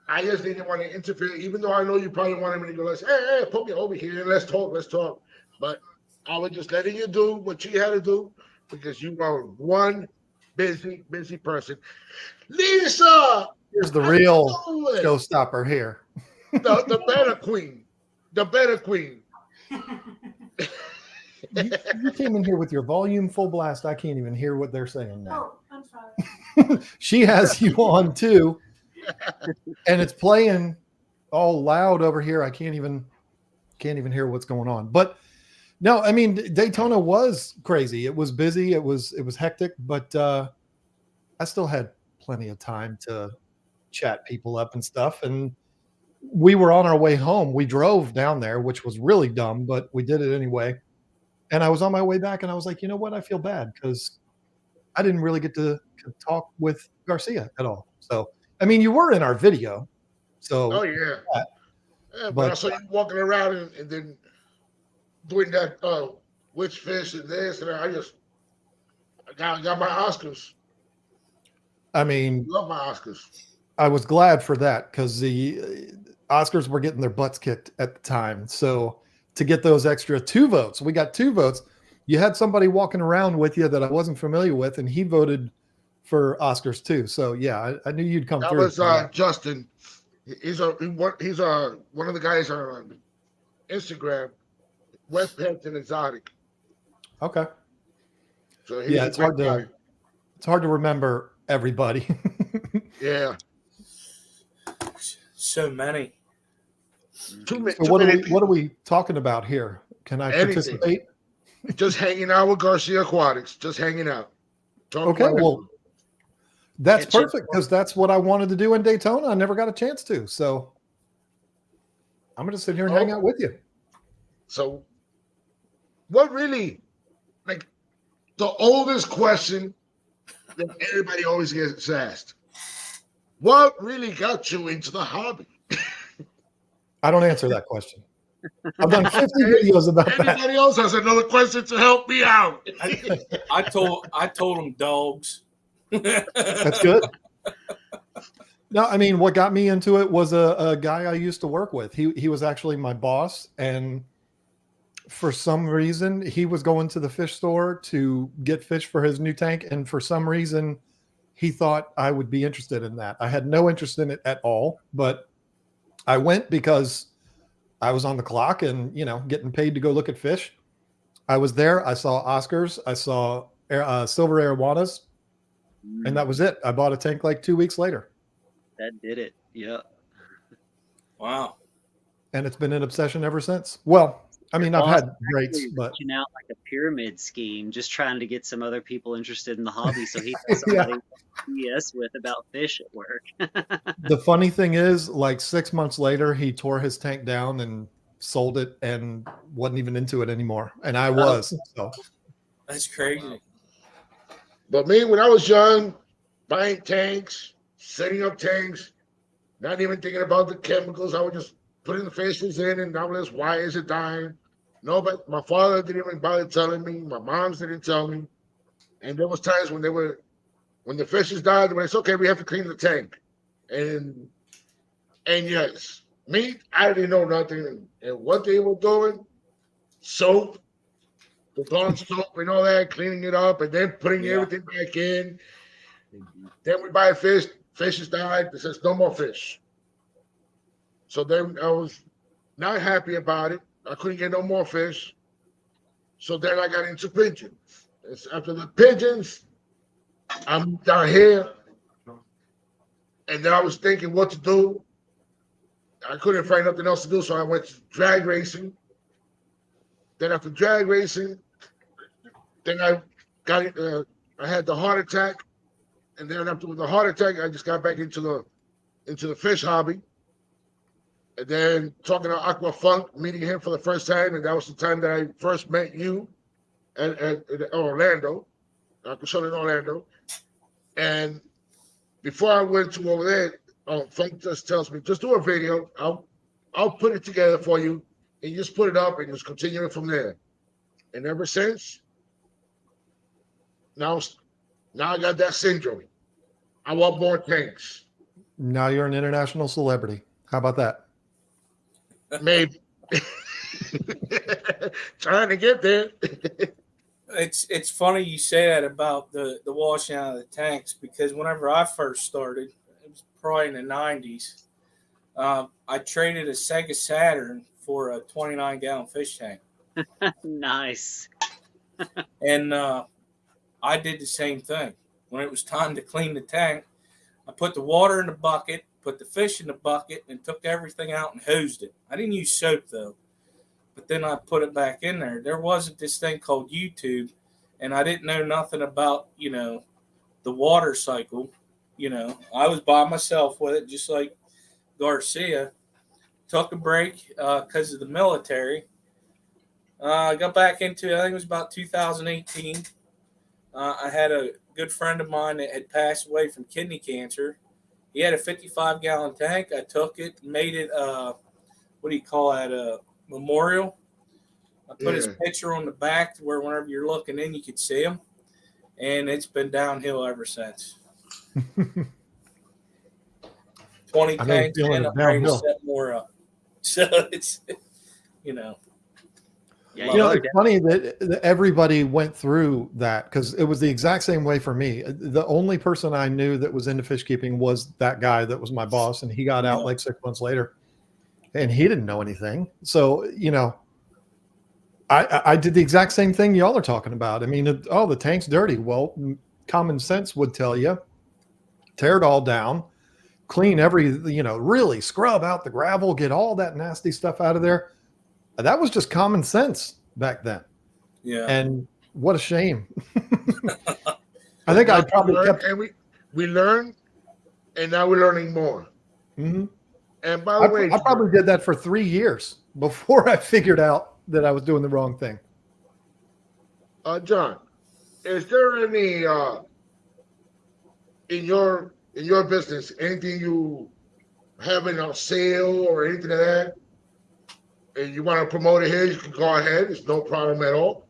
I just didn't want to interfere, even though I know you probably wanted me to go, let's, hey, put me over here and let's talk. But I was just letting you do what you had to do because you are one busy person. Lisa, Here's the how real you doing? showstopper here. The better queen. The better queen. You came in here with your volume full blast. I can't even hear what they're saying now. Oh, I'm sorry. She has you on too, and it's playing all loud over here. I can't even hear what's going on. But no, I mean Daytona was crazy. It was busy. It was hectic, but I still had plenty of time to chat people up and stuff. And we were on our way home. We drove down there, which was really dumb, but we did it anyway. And I was on my way back, and I was like, you know what? I feel bad because I didn't really get to talk with Garcia at all. So, I mean, you were in our video. So, Oh yeah. Yeah, but I But- saw you walking around and then doing that which fish and this and I got my Oscars. I mean, Love my Oscars. I was glad for that because the Oscars were getting their butts kicked at the time. So, to get those extra 2 votes, we got 2 votes. You had somebody walking around with you that I wasn't familiar with, and he voted for Oscars too. So yeah, I knew you'd come That through. was Justin. He's one of the guys on Instagram, West Hampton Exotic. Okay. So he's Yeah, a it's great hard to remember everybody. Yeah. So many. Too many. So what are we talking about here? Can I Anything. participate? Just hanging out with Garcia Aquatics. Just hanging out. Talking Okay, about well, that's Catch it. perfect because that's what I wanted to do in Daytona. I never got a chance to. So I'm going to sit here and hang out with you. So, what really, like, the oldest question that everybody always gets asked: what really got you into the hobby? I don't answer that question. I've done 50 videos about that. Anybody else has another question to help me out? I told them dogs. That's good. No, I mean, what got me into it was a guy I used to work with. He was actually my boss, and for some reason, he was going to the fish store to get fish for his new tank, and for some reason, he thought I would be interested in that. I had no interest in it at all, but I went because I was on the clock and, getting paid to go look at fish. I was there. I saw Oscars. I saw silver arowanas, and that was it. I bought a tank like 2 weeks later. That did it. Yeah. Wow. And it's been an obsession ever since. Well, I mean, I've had greats, Actually but reaching out like a pyramid scheme, just trying to get some other people interested in the hobby, so he has somebody to BS with about fish at work. the funny thing is, like 6 months later, he tore his tank down and sold it and wasn't even into it anymore. And I was. So That's crazy. But me, when I was young, buying tanks, setting up tanks, not even thinking about the chemicals, I would just putting the fishes in and I was just, why is it dying? No, but my father didn't even bother telling me. My moms didn't tell me. And there was times when the fishes died, when it's okay, we have to clean the tank. And yes, me, I didn't know nothing. And what they were doing, soap, the Dawn soap and all that, cleaning it up and then putting everything back in. Then we buy fish, fishes died, it says no more fish. So then I was not happy about it. I couldn't get no more fish. So then I got into pigeons. After the pigeons, I moved down here. And then I was thinking what to do. I couldn't find nothing else to do, so I went to drag racing. Then after drag racing, then I got I had the heart attack. And then after the heart attack, I just got back into the fish hobby. And then talking to Aqua Funk, meeting him for the first time, and that was the time that I first met you at Orlando, Aqua in Orlando. And before I went to over there, Funk just tells me, just do a video. I'll put it together for you, and you just put it up and just continue it from there. And ever since, now, now I got that syndrome. I want more tanks. Now you're an international celebrity. How about that? Maybe. Trying to get there. It's funny you say that about the washing out of the tanks, because whenever I first started, it was probably in the 90s. I traded a Sega Saturn for a 29-gallon fish tank, Nice. and I did the same thing. When it was time to clean the tank, I put the water in the bucket, put the fish in the bucket, and took everything out and hosed it. I didn't use soap though, but then I put it back in there. There wasn't this thing called YouTube, and I didn't know nothing about, the water cycle. I was by myself with it, just like Garcia. Took a break because of the military. I got back into it, I think it was about 2018. I had a good friend of mine that had passed away from kidney cancer. He had a 55-gallon tank. I took it, made it, what do you call that, a memorial. I put his picture on the back to where whenever you're looking in, you could see him. And it's been downhill ever since. 20 tanks in, I'm ready to set more up. So it's, Yeah, it's funny that everybody went through that, because it was the exact same way for me. The only person I knew that was into fish keeping was that guy that was my boss, and he got out like 6 months later, and he didn't know anything. So, I did the exact same thing y'all are talking about. I mean, the tank's dirty. Well, common sense would tell you, tear it all down, clean really scrub out the gravel, get all that nasty stuff out of there. That was just common sense back then. Yeah. And what a shame. I think I probably kept. And we learned, and now we're learning more. Mm-hmm. And by the way, I probably did that for 3 years before I figured out that I was doing the wrong thing. John, is there any in your business anything you having on sale or anything of that, and you want to promote it here? You can go ahead. It's no problem at all.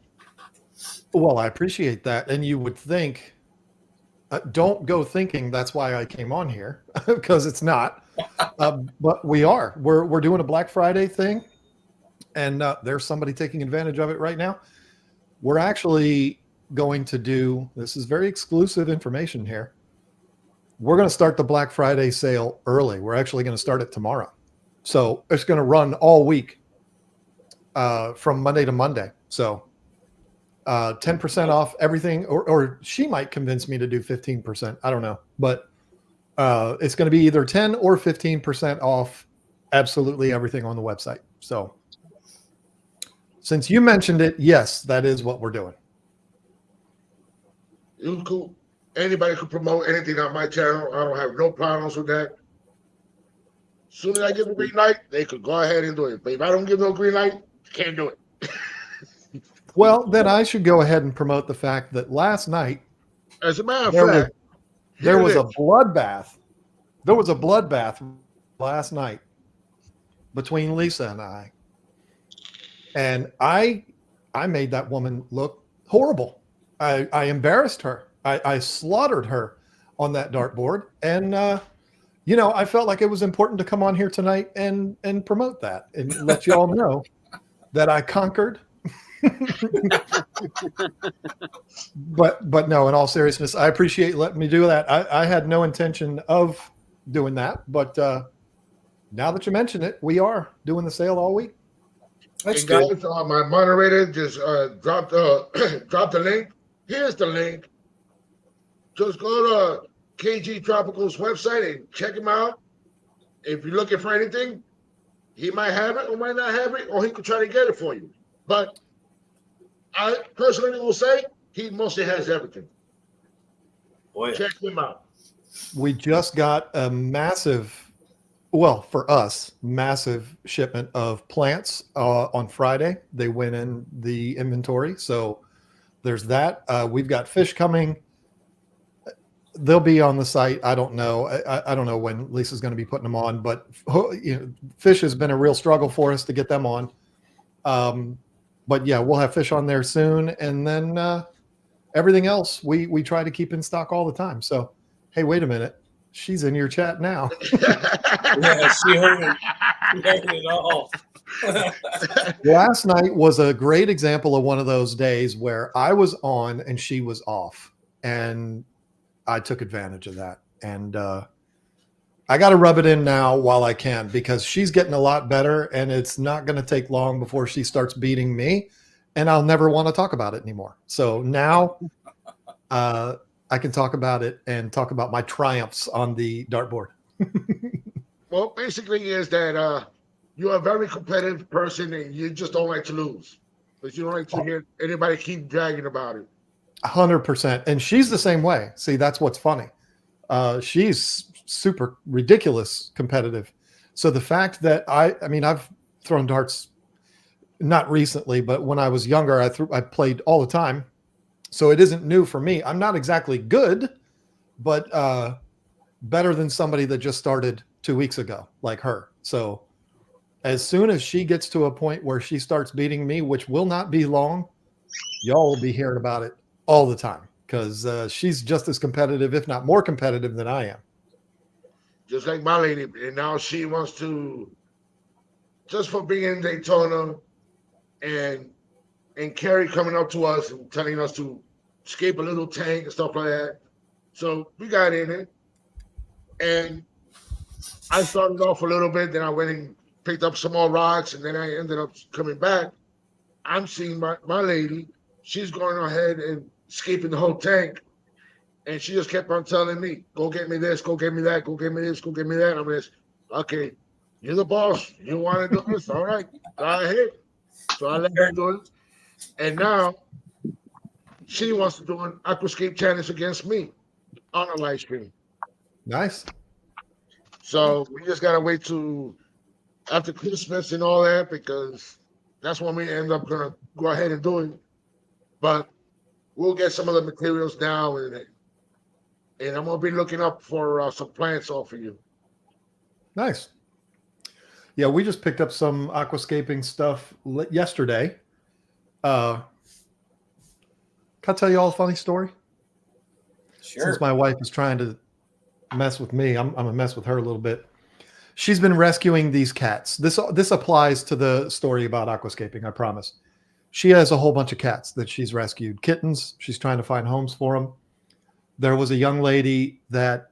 Well, I appreciate that, and you would think. Don't go thinking that's why I came on here, because it's not. But we are. We're doing a Black Friday thing, and there's somebody taking advantage of it right now. We're actually going to do, this is very exclusive information here. We're going to start the Black Friday sale early. We're actually going to start it tomorrow. So it's going to run all week from Monday to Monday. So 10% off everything, or she might convince me to do 15%. I don't know, but it's going to be either 10 or 15% off absolutely everything on the website. So since you mentioned it, yes, that is what we're doing. You cool. Anybody could promote anything on my channel. I don't have no problems with that. As soon as I give the green light, they could go ahead and do it. But if I don't give no green light, you can't do it. Well, then I should go ahead and promote the fact that last night, as a matter of fact, there was a bloodbath. There was a bloodbath last night between Lisa and I. And I made that woman look horrible. I embarrassed her. I slaughtered her on that dartboard. And, I felt like it was important to come on here tonight and promote that and let you all know that I conquered. But no, in all seriousness, I appreciate letting me do that. I had no intention of doing that, but now that you mention it, we are doing the sale all week. That's good. good. Guys, my moderator just dropped the link. Here's the link. Just go to KG Tropical's website and check him out. If you're looking for anything, he might have it or might not have it, or he could try to get it for you. But I personally will say he mostly has everything. Boy. Check him out. We just got a massive, well, for us, massive shipment of plants on Friday. They went in the inventory. So there's that. We've got fish coming. They'll be on the site. I don't know. I don't know when Lisa's going to be putting them on, but fish has been a real struggle for us to get them on. but yeah, we'll have fish on there soon, and then everything else we try to keep in stock all the time. So, hey, wait a minute, she's in your chat now. Yeah, she heard it. She heard it all. Last night was a great example of one of those days where I was on and she was off, and I took advantage of that. And I got to rub it in now while I can, because she's getting a lot better, and it's not going to take long before she starts beating me, and I'll never want to talk about it anymore. So now I can talk about it and talk about my triumphs on the dartboard. Well, basically is that you're a very competitive person and you just don't like to lose. But you don't like to hear anybody keep dragging about it. 100%. And she's the same way. See, that's what's funny. She's super ridiculous competitive. So the fact that I mean, I've thrown darts, not recently, but when I was younger, I played all the time. So it isn't new for me. I'm not exactly good, but better than somebody that just started 2 weeks ago, like her. So as soon as she gets to a point where she starts beating me, which will not be long, y'all will be hearing about it all the time, because she's just as competitive, if not more competitive than I am. Just like my lady. And now she wants to, just for being in Daytona and Carrie coming up to us and telling us to escape a little tank and stuff like that. So we got in it. And I started off a little bit, then I went and picked up some more rocks, and then I ended up coming back. I'm seeing my lady, she's going ahead and escaping the whole tank. And she just kept on telling me, go get me this, go get me that, go get me this, go get me that. I'm just, okay, you're the boss. You want to do this? All right, go ahead. So I let her do it. And now she wants to do an aquascape challenge against me on a live stream. Nice. So we just gotta wait to after Christmas and all that, because that's when we end up gonna go ahead and do it. But we'll get some of the materials down, and I'm gonna be looking up for some plants off of you. Nice. Yeah, we just picked up some aquascaping stuff yesterday. Can I tell you all a funny story? Sure. Since my wife is trying to mess with me, I'm gonna mess with her a little bit. She's been rescuing these cats. This applies to the story about aquascaping, I promise. She has a whole bunch of cats that she's rescued, kittens. She's trying to find homes for them. There was a young lady that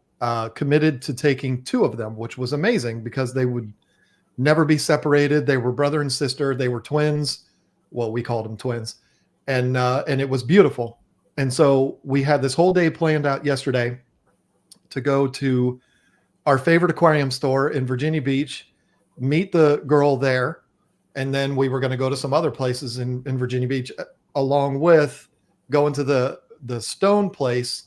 committed to taking 2 of them, which was amazing because they would never be separated. They were brother and sister. They were twins. Well, we called them twins, and it was beautiful. And so we had this whole day planned out yesterday to go to our favorite aquarium store in Virginia Beach, meet the girl there, and then we were going to go to some other places in Virginia Beach, along with going to the stone place.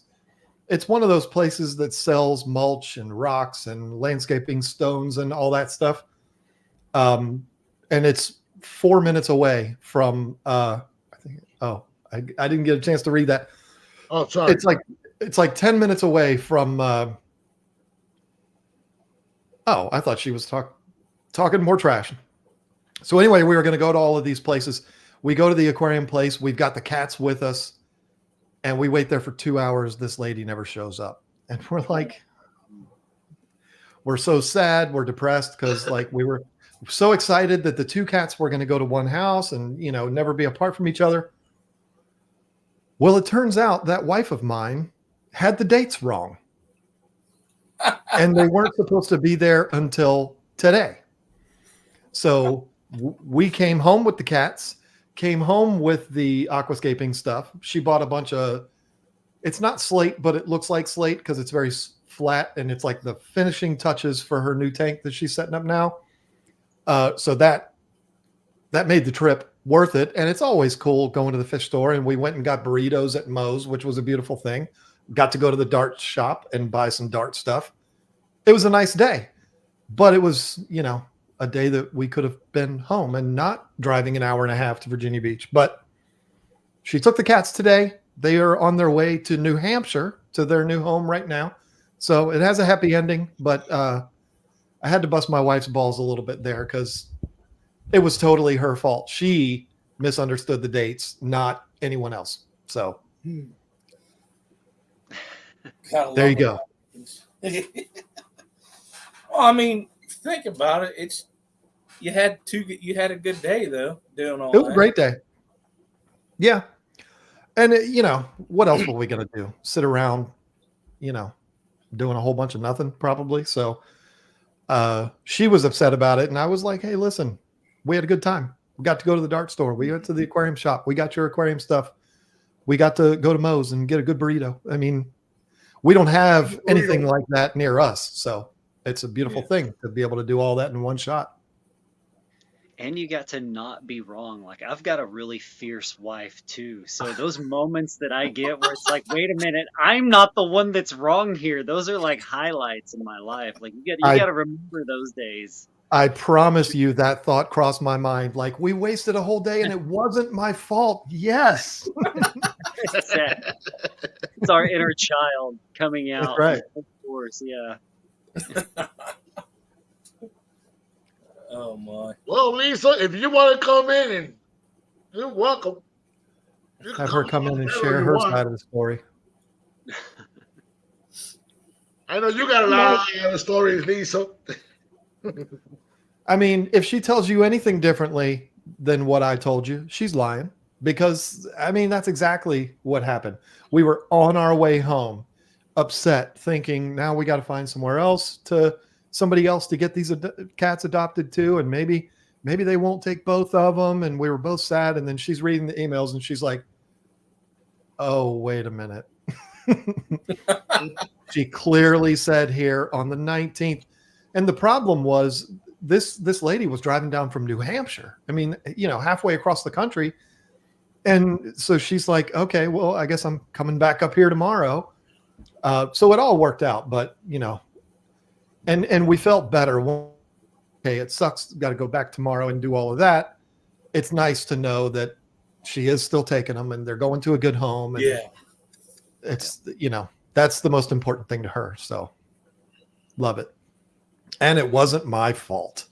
It's one of those places that sells mulch and rocks and landscaping stones and all that stuff. And it's 4 minutes away from, I didn't get a chance to read that. Oh, sorry. It's like 10 minutes away from, I thought she was talking more trash. So anyway, we were going to go to all of these places. We go to the aquarium place. We've got the cats with us, and we wait there for 2 hours. This lady never shows up. And we're like, we're so sad. We're depressed because like we were so excited that the 2 cats were going to go to one house and, never be apart from each other. Well, it turns out that wife of mine had the dates wrong. And they weren't supposed to be there until today. So we came home with the cats, came home with the aquascaping stuff. She bought a bunch of, it's not slate, but it looks like slate because it's very flat, and it's like the finishing touches for her new tank that she's setting up now. So that made the trip worth it. And it's always cool going to the fish store. And we went and got burritos at Moe's, which was a beautiful thing. Got to go to the dart shop and buy some dart stuff. It was a nice day, but it was, a day that we could have been home and not driving an hour and a half to Virginia Beach. But she took the cats today. They are on their way to New Hampshire, to their new home right now. So it has a happy ending, but I had to bust my wife's balls a little bit there because it was totally her fault. She misunderstood the dates, not anyone else. So Gotta there you love go. it. Well, I mean, think about it. You had a good day though doing all It was a that. great day. Yeah. And what else were we going to do? Sit around, doing a whole bunch of nothing probably. So she was upset about it. And I was like, hey, listen, we had a good time. We got to go to the dart store. We went to the aquarium shop. We got your aquarium stuff. We got to go to Moe's and get a good burrito. I mean, we don't have anything like that near us. So it's a beautiful thing to be able to do all that in one shot. And you got to not be wrong. Like, I've got a really fierce wife too. So those moments that I get where it's like, wait a minute, I'm not the one that's wrong here. Those are like highlights in my life. Like you got to remember those days. I promise you that thought crossed my mind. Like, we wasted a whole day and it wasn't my fault. Yes. It's sad. It's our inner child coming out. That's right. Of course, yeah. Oh my. Well, Lisa, if you want to come in, and you're welcome. You can Have her come in and whenever share you her want. side of the story. I know you got a lot of stories, Lisa. I mean, if she tells you anything differently than what I told you, she's lying. Because, I mean, that's exactly what happened. We were on our way home, upset, thinking, now we got to find somebody else to get these cats adopted to, and maybe they won't take both of them. And we were both sad. And then she's reading the emails and she's like, oh, wait a minute. She clearly said here on the 19th. And the problem was this lady was driving down from New Hampshire. I mean, halfway across the country. And so she's like, okay, well, I guess I'm coming back up here tomorrow. So it all worked out, but and we felt better. Okay, it sucks. Got to go back tomorrow and do all of that. It's nice to know that she is still taking them and they're going to a good home. And it's, that's the most important thing to her. So love it. And it wasn't my fault.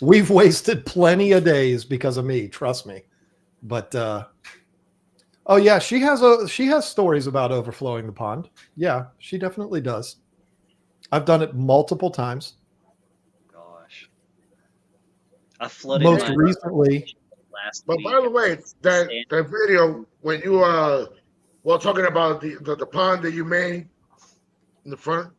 We've wasted plenty of days because of me, trust me. But oh yeah, she has stories about overflowing the pond. Yeah, she definitely does. I've done it multiple times. Gosh, I flooded Most my recently last But week. by the way, that video when you talking about the pond that you made in the front,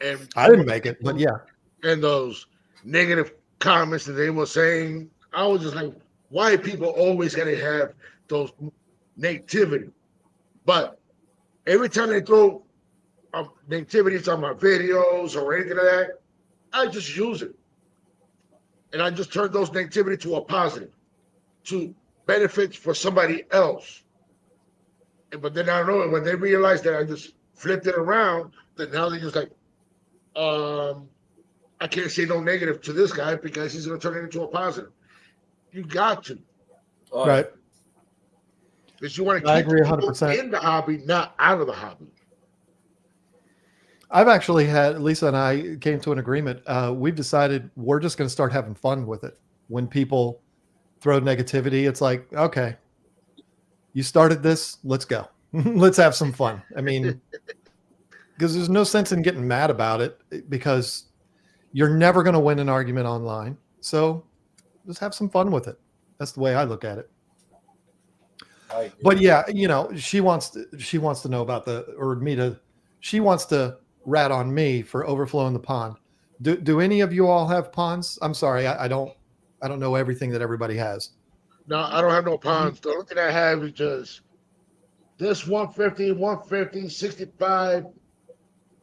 and I didn't make it, but yeah. And those negative comments that they were saying, I was just like, why people always gotta have those negativity? But every time they throw negativities on my videos or anything like that, I just use it. And I just turn those negativity to a positive, to benefits for somebody else. But then I don't know, when they realize that I just flipped it around, then now they're just like, I can't say no negative to this guy because he's going to turn it into a positive. You got to. Right. Because you want to keep 100% in the hobby, not out of the hobby. I've actually had, Lisa and I came to an agreement. We've decided we're just going to start having fun with it. When people throw negativity, it's like, okay, you started this, let's go. Let's have some fun. I mean, because there's no sense in getting mad about it because you're never going to win an argument online. So just have some fun with it. That's the way I look at it. But yeah, she wants to know about she wants to rat on me for overflowing the pond. Do any of you all have ponds? I'm sorry. I don't know everything that everybody has. No, I don't have no ponds. The only thing I have is just this 150, 150, 65,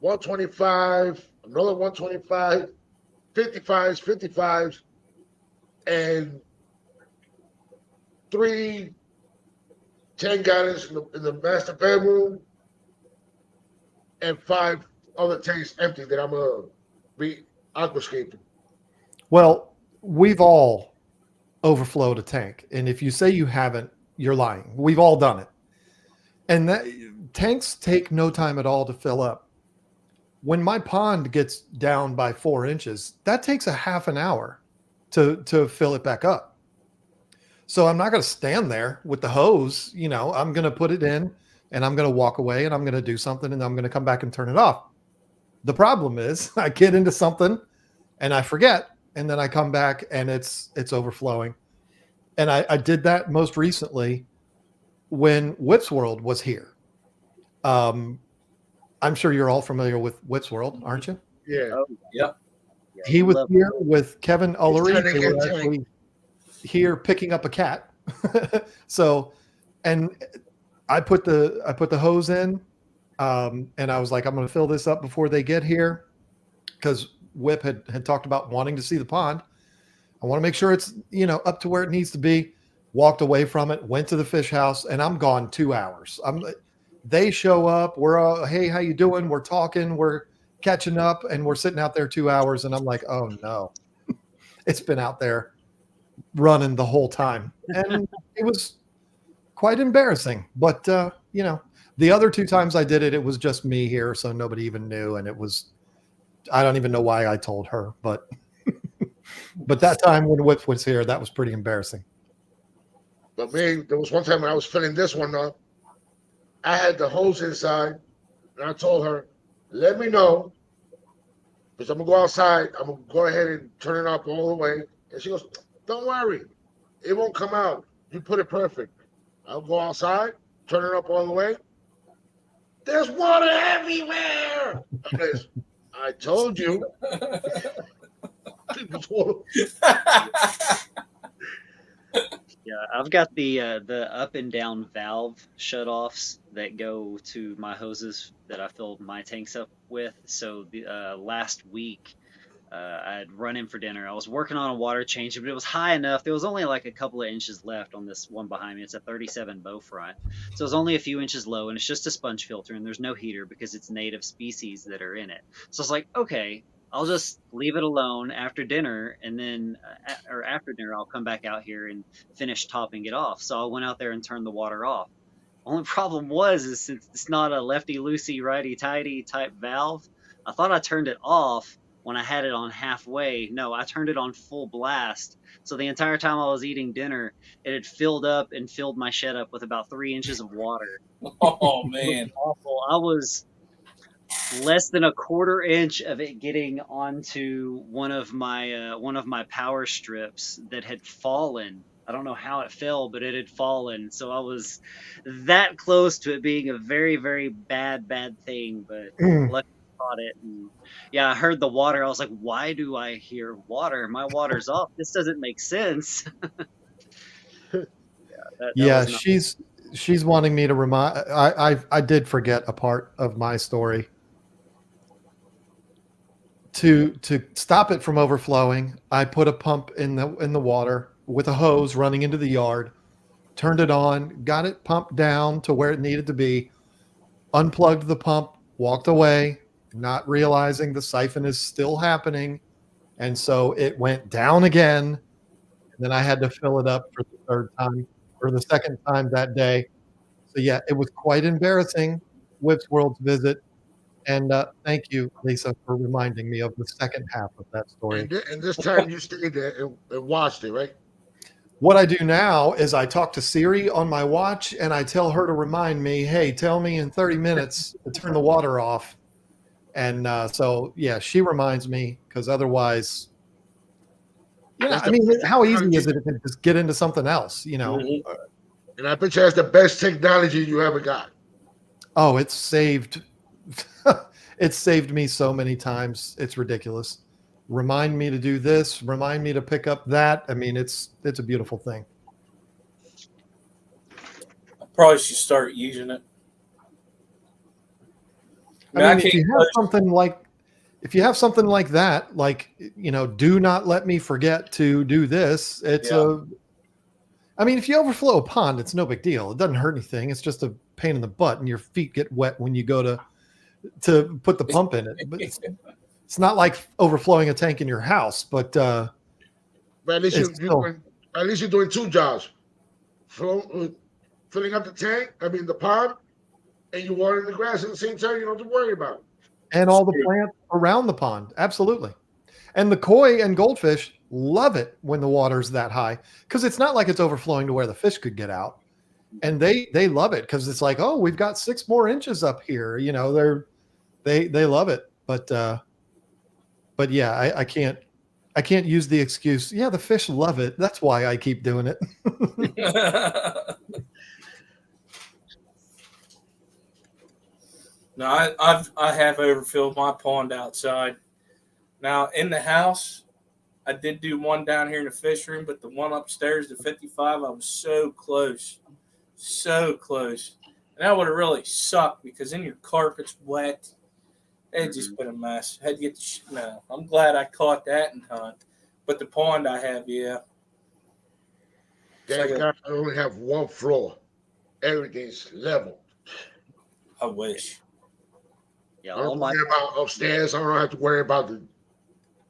125, another 125, 55s, 55s, and 3 10-gallons in the master bedroom, and 5 other tanks empty that I'm going to be aquascaping. Well, we've all overflowed a tank. And if you say you haven't, you're lying. We've all done it. And tanks take no time at all to fill up. When my pond gets down by 4 inches, that takes a half an hour to fill it back up. So I'm not going to stand there with the hose. I'm going to put it in and I'm going to walk away and I'm going to do something and I'm going to come back and turn it off. The problem is I get into something and I forget, and then I come back and it's overflowing. And I did that most recently when Whip's World was here. I'm sure you're all familiar with Whip's World, aren't you? Yeah. Oh, Yep. yeah, He was love- here with Kevin Ullery. turning They were into- actually here picking up a cat. So, and I put the hose in, and I was like, I'm going to fill this up before they get here, because Whip had talked about wanting to see the pond. I want to make sure it's up to where it needs to be. Walked away from it, went to the fish house, and I'm gone 2 hours. They show up. We're all, hey, how you doing? We're talking. We're catching up, and we're sitting out there 2 hours, and I'm like, oh no, it's been out there running the whole time, and it was quite embarrassing. But the other 2 times I did it, it was just me here, so nobody even knew, and it was, I don't even know why I told her, but but that time when Whip was here, that was pretty embarrassing. But me, there was one time when I was filling this one up. I had the hose inside, and I told her, let me know, because I'm going to go outside. I'm going to go ahead and turn it up all the way. And she goes, don't worry. It won't come out. You put it perfect. I'll go outside, turn it up all the way. There's water everywhere. I told you. Yeah, I've got the up and down valve shutoffs that go to my hoses that I fill my tanks up with. So the last week, I had run in for dinner. I was working on a water change, but it was high enough. There was only like a couple of inches left on this one behind me. It's a 37 bow front, so it's only a few inches low, and it's just a sponge filter, and there's no heater because it's native species that are in it. So it's like, okay, I'll just leave it alone after dinner, and then or after dinner I'll come back out here and finish topping it off. So I went out there and turned the water off. Only problem is since it's not a lefty loosey righty tighty type valve, I thought I turned it off when I had it on halfway. No, I turned it on full blast. So the entire time I was eating dinner, it had filled up and filled my shed up with about 3 inches of water. Oh man. Awful. I was less than a quarter inch of it getting onto one of my power strips that had fallen. I don't know how it fell, but it had fallen. So I was that close to it being a very, very bad thing. But luckily I caught it. And yeah, I heard the water. I was like, why do I hear water? My water's off. This doesn't make sense. Yeah, she's wanting me to remind. I did forget a part of my story. To stop it from overflowing, I put a pump in the water with a hose running into the yard, turned it on, got it pumped down to where it needed to be, unplugged the pump, walked away, not realizing the siphon is still happening, and so it went down again. And then I had to fill it up for the third time or the second time that day. So yeah, it was quite embarrassing. Whip's World's visit. And thank you, Lisa, for reminding me of the second half of that story. And this time you stayed there and watched it, right? What I do now is I talk to Siri on my watch and I tell her to remind me, hey, tell me in 30 minutes to turn the water off. And so, yeah, she reminds me, because otherwise, I mean, how easy is it to just get into something else, Mm-hmm. And I bet you that's the best technology you ever got. Oh, it's saved. It's saved me so many times. It's ridiculous. Remind me to do this. Remind me to pick up that. I mean, it's a beautiful thing. I probably should start using it. I mean, if you have something like that, like, do not let me forget to do this. I mean, if you overflow a pond, it's no big deal. It doesn't hurt anything. It's just a pain in the butt, and your feet get wet when you go to put the pump in it. But it's not like overflowing a tank in your house. But at least you're doing 2 jobs: filling up the pond, and you're watering the grass at the same time. You don't have to worry about it. And all the plants around the pond, absolutely. And the koi and goldfish, love it when the water's that high because it's not like it's overflowing to where the fish could get out. And they love it because it's like, oh, we've got 6 more inches up here. You know, they love it. But yeah, I can't use the excuse. Yeah, the fish love it. That's why I keep doing it. No, I have overfilled my pond outside. Now in the house, I did do one down here in the fish room, but the one upstairs, the 55, I was so close, and that would have really sucked because then your carpet's wet. It just been a mess. Had to get no. I'm glad I caught that in time, but the pond I have, yeah. Thank God I only have one floor. Everything's level. I wish. Yeah, I don't all my worry about upstairs. I don't have to worry about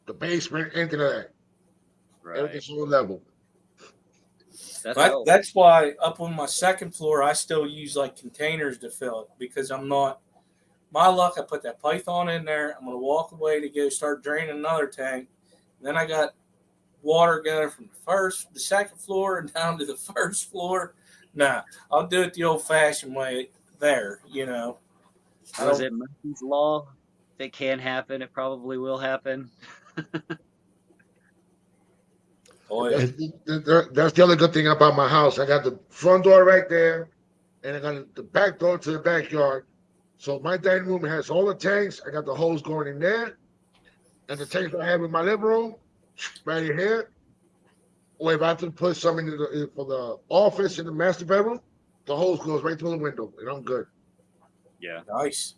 the basement, anything of that. right. Everything's on level. That's why up on my second floor, I still use like containers to fill it because I'm not. My luck, I put that python in there. I'm gonna walk away to go start draining another tank. Then I got water going from the second floor, and down to the first floor. Nah, I'll do it the old-fashioned way. There, you know. Was it Murphy's Law? If it can happen, it probably will happen. Oh, That's the other good thing about my house. I got the front door right there, and I got the back door to the backyard. So my dining room has all the tanks. I got the hose going in there, and the tanks I have in my living room, right in here. Or if I have to put some for the office in the master bedroom, the hose goes right through the window, and I'm good. Yeah. nice.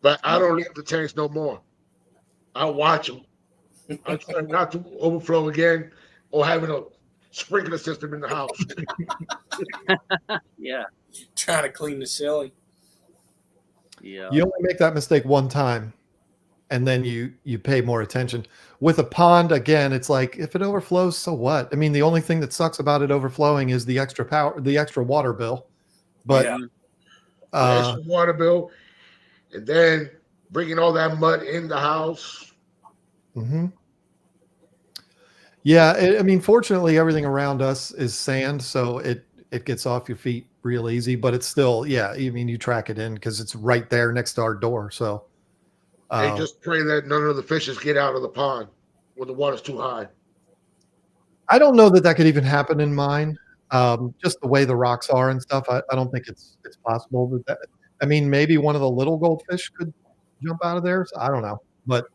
But I don't leave the tanks no more. I watch them. I try not to overflow again or having a sprinkler system in the house. Yeah. Trying to clean the ceiling. Yeah. You only make that mistake one time, and then you pay more attention. With a pond, again, it's like if it overflows, so what? I mean, the only thing that sucks about it overflowing is the extra power, the extra water bill. But Yeah. The extra water bill, and then bringing all that mud in the house. mhm. Yeah, I mean, fortunately, everything around us is sand, so it gets off your feet real easy. But it's still, yeah. I mean, you track it in because it's right there next to our door. So, And just pray that none of the fishes get out of the pond when the water's too high. I don't know that that could even happen in mine. Just the way the rocks are and stuff. I don't think it's possible that. I mean, maybe one of the little goldfish could jump out of there. So I don't know, but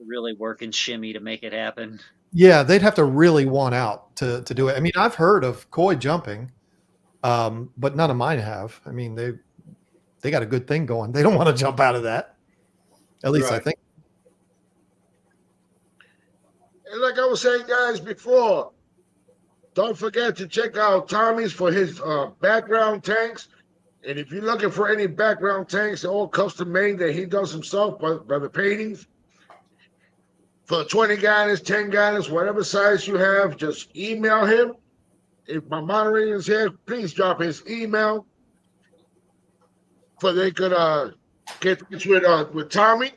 Really work and shimmy to make it happen. yeah, they'd have to really want out to do it. I mean, I've heard of koi jumping, but none of mine have. I mean, they got a good thing going. They don't want to jump out of that. At least I Right. think. And like I was saying, guys, before, don't forget to check out Tommy's for his background tanks. And if you're looking for any background tanks, they're all custom made that he does himself by the paintings. For 20 gallons, 10 gallons, whatever size you have, just email him. If my moderator is here, please drop his email so they could get in touch with Tommy.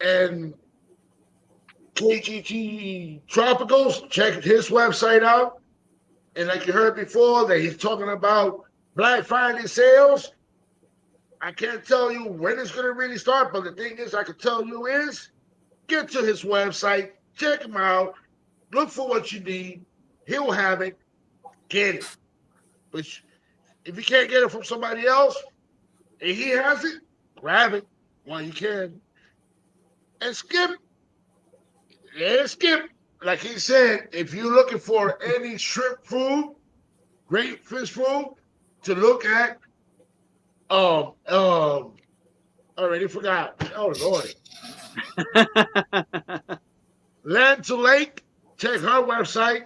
And KGT Tropicals, check his website out. And like you heard before, that he's talking about Black Friday sales. I can't tell you when it's going to really start, but the thing is, I can tell you is get to his website, check him out, look for what you need. He'll have it, get it. But if you can't get it from somebody else and he has it, grab it while you can. And skip. Like he said, if you're looking for any shrimp food, great fish food to look at, already forgot. Oh Lord. Land to Lake, check her website.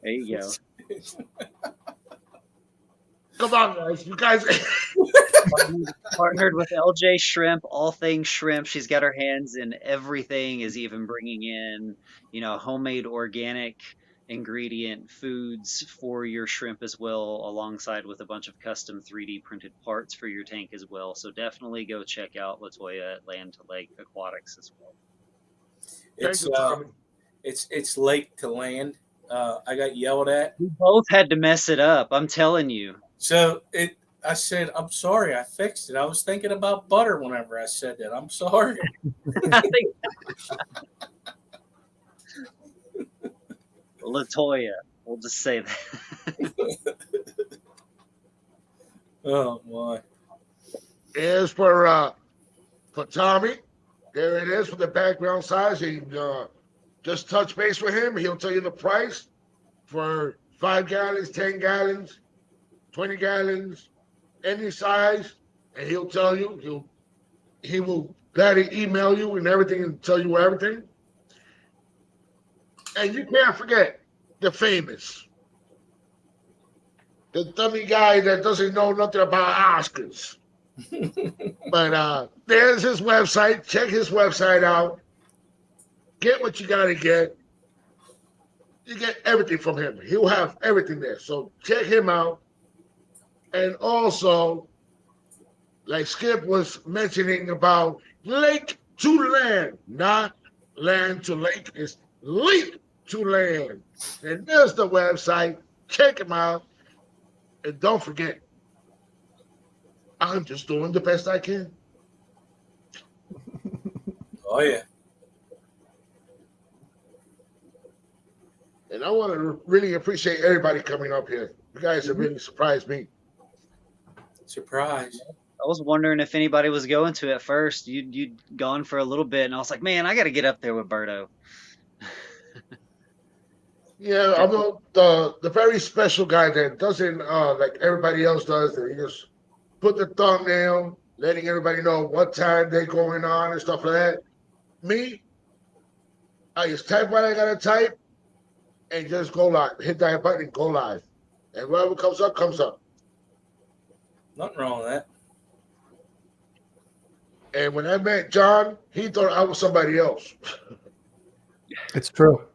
There you go. Come on, guys. You guys Partnered with LJ Shrimp, all things shrimp. She's got her hands in everything, is even bringing in, homemade organic ingredient foods for your shrimp as well, alongside with a bunch of custom 3D printed parts for your tank as well. So definitely go check out Latoya at Land to Lake Aquatics as well. Thank It's you, Tommy. it's late to land. I got yelled at. We both had to mess it up. I'm telling you. So I said, I'm sorry, I fixed it. I was thinking about butter whenever I said that. I'm sorry. I think Latoya. We'll just say that. Oh my. As for Tommy, there it is for the background size. He just touch base with him. He'll tell you the price for 5 gallons, 10 gallons, 20 gallons, any size, and he'll tell you. He will gladly email you and everything and tell you everything. And you can't forget the famous, the dummy guy that doesn't know nothing about Oscars. But there's his website. Check his website out. Get what you gotta get. You get everything from him. He'll have everything there. So check him out. And also, like Skip was mentioning about lake to land, not land to lake. It's lake to land. And there's the website. Check him out. And don't forget, I'm just doing the best I can. Oh yeah. And I want to really appreciate everybody coming up here. You guys have really surprised me. Surprise. I was wondering if anybody was going to at first. You'd gone for a little bit, and I was like, man, I got to get up there with Berto. Yeah, I'm the very special guy that doesn't like everybody else does. That he just put the thumbnail, letting everybody know what time they're going on and stuff like that. Me, I just type what I gotta type and just go live. Hit that button and go live. And whatever comes up, comes up. Nothing wrong with that. And when I met John, he thought I was somebody else. It's true.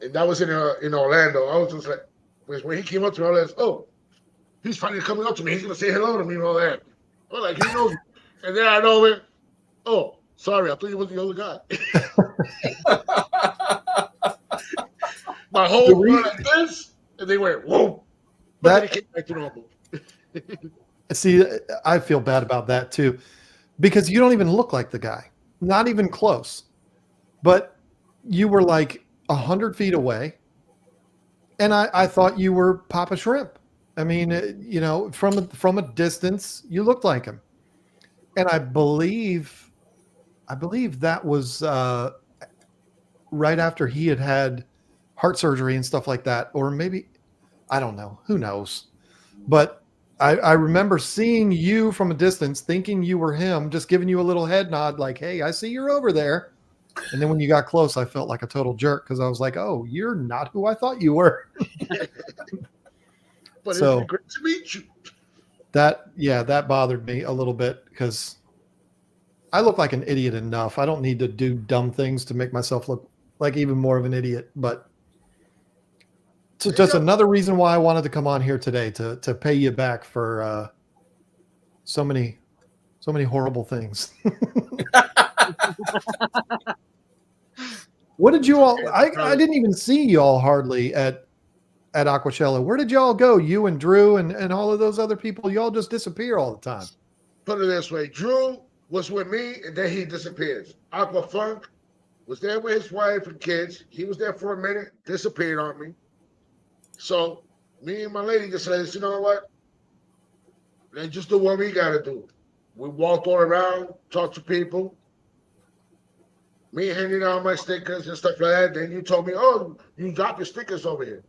And that was in Orlando. I was just like, when he came up to me, I was like, oh, he's finally coming up to me. He's gonna say hello to me and all that. I was like, he knows me. And then I know it. Oh, sorry, I thought you was the other guy. My whole world like this, and they went, whoa. But then it came back to normal. See, I feel bad about that too, because you don't even look like the guy, not even close. But you were like 100 feet away, and I thought you were Papa Shrimp. I mean, from a distance, you looked like him, and I believe that was right after he had heart surgery and stuff like that, or maybe I don't know, who knows, but. I remember seeing you from a distance, thinking you were him, just giving you a little head nod like, hey, I see you're over there. And then when you got close, I felt like a total jerk because I was like, oh, you're not who I thought you were. But so, it's great to meet you. That bothered me a little bit because I look like an idiot enough. I don't need to do dumb things to make myself look like even more of an idiot. But it's just another reason why I wanted to come on here today to pay you back for so many horrible things. What did you all? I didn't even see y'all hardly at Aquacello. Where did y'all go? You and Drew and all of those other people. Y'all just disappear all the time. Put it this way: Drew was with me, and then he disappears. Aqua Funk was there with his wife and kids. He was there for a minute, disappeared on me. So me and my lady just said, you know what? Let's just do what we gotta do. We walked all around, talked to people. Me handing out my stickers and stuff like that. Then you told me, oh, you dropped your stickers over here.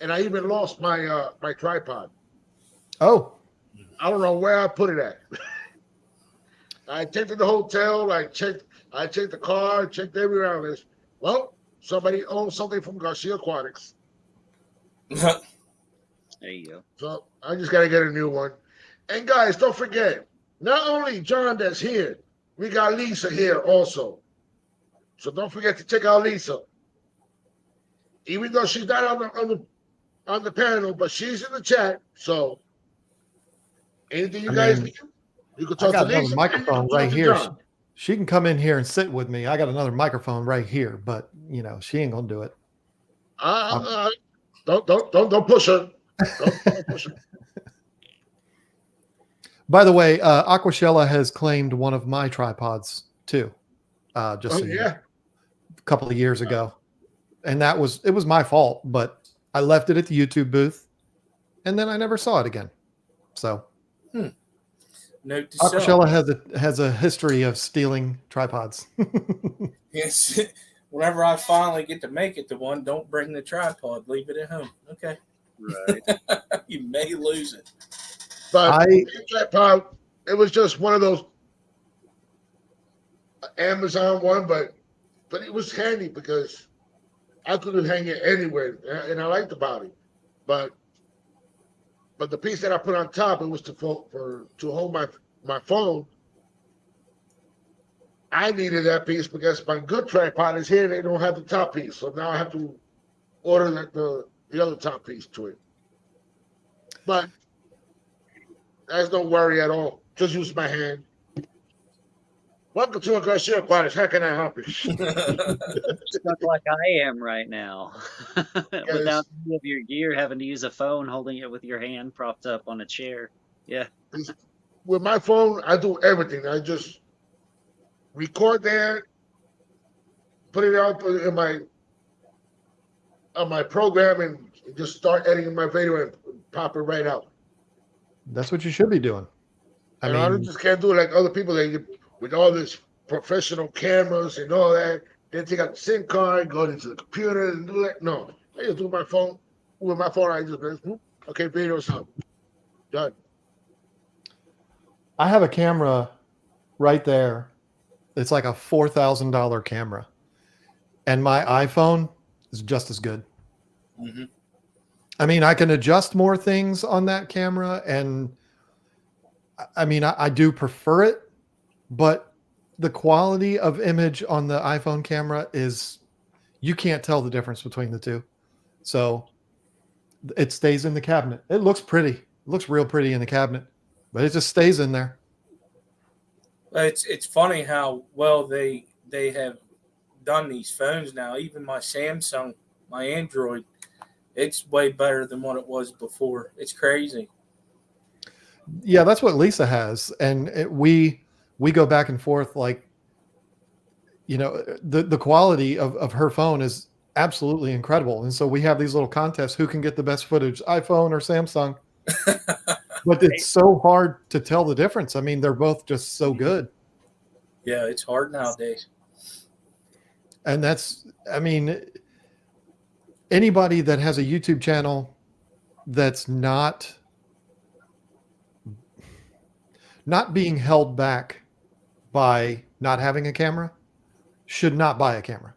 And I even lost my my tripod. Oh. I don't know where I put it at. I checked in the hotel, I checked the car, checked everywhere else. Well, somebody owns something from Garcia Aquatics. There you go. So I just gotta get a new one. And guys, don't forget, not only John that's here, we got Lisa here also. So don't forget to check out Lisa. Even though she's not on the panel, but she's in the chat. So anything you guys need, you can talk to Lisa. I got another microphone right here. She can come in here and sit with me. I got another microphone right here, but she ain't gonna do it. Don't push her. Don't push her. By the way, Aquashella has claimed one of my tripods too. Just so Yeah. a couple of years ago, and it was my fault, but I left it at the YouTube booth, and then I never saw it again. So, Note to Aquashella self. has a history of stealing tripods. Yes. Whenever I finally get to make it to one, don't bring the tripod. Leave it at home. Okay. Right. You may lose it. But tripod, it was just one of those Amazon one, but it was handy because I could hang it anywhere, and I liked the body. But the piece that I put on top, it was to hold my phone. I needed that piece because my good tripod is here. They don't have the top piece, so now I have to order the other top piece to it. But there's no worry at all. Just use my hand. Welcome to Garcia Aquatics. How can I help you? Stuck like I am right now. Without any of your gear, having to use a phone, holding it with your hand propped up on a chair. Yeah. With my phone, I do everything. I just record there, put it out on my program, and just start editing my video and pop it right out. That's what you should be doing. I just can't do it like other people. With all this professional cameras and all that, they take out the SIM card, go into the computer and do that. No, I just do my phone. With my phone, I just okay, video's up. Done. I have a camera right there. It's like a $4,000 camera, and my iPhone is just as good. Mm-hmm. I can adjust more things on that camera, and I do prefer it. But the quality of image on the iPhone camera you can't tell the difference between the two. So it stays in the cabinet. It looks pretty. It looks real pretty in the cabinet, but it just stays in there. It's funny how well they have done these phones now. Even my Samsung, my Android, it's way better than what it was before. It's crazy. Yeah, that's what Lisa has, and we go back and forth. Like, the quality of her phone is absolutely incredible, and so we have these little contests: who can get the best footage, iPhone or Samsung? But it's so hard to tell the difference. They're both just so good. Yeah, it's hard nowadays. And that's, anybody that has a YouTube channel that's not being held back by not having a camera should not buy a camera.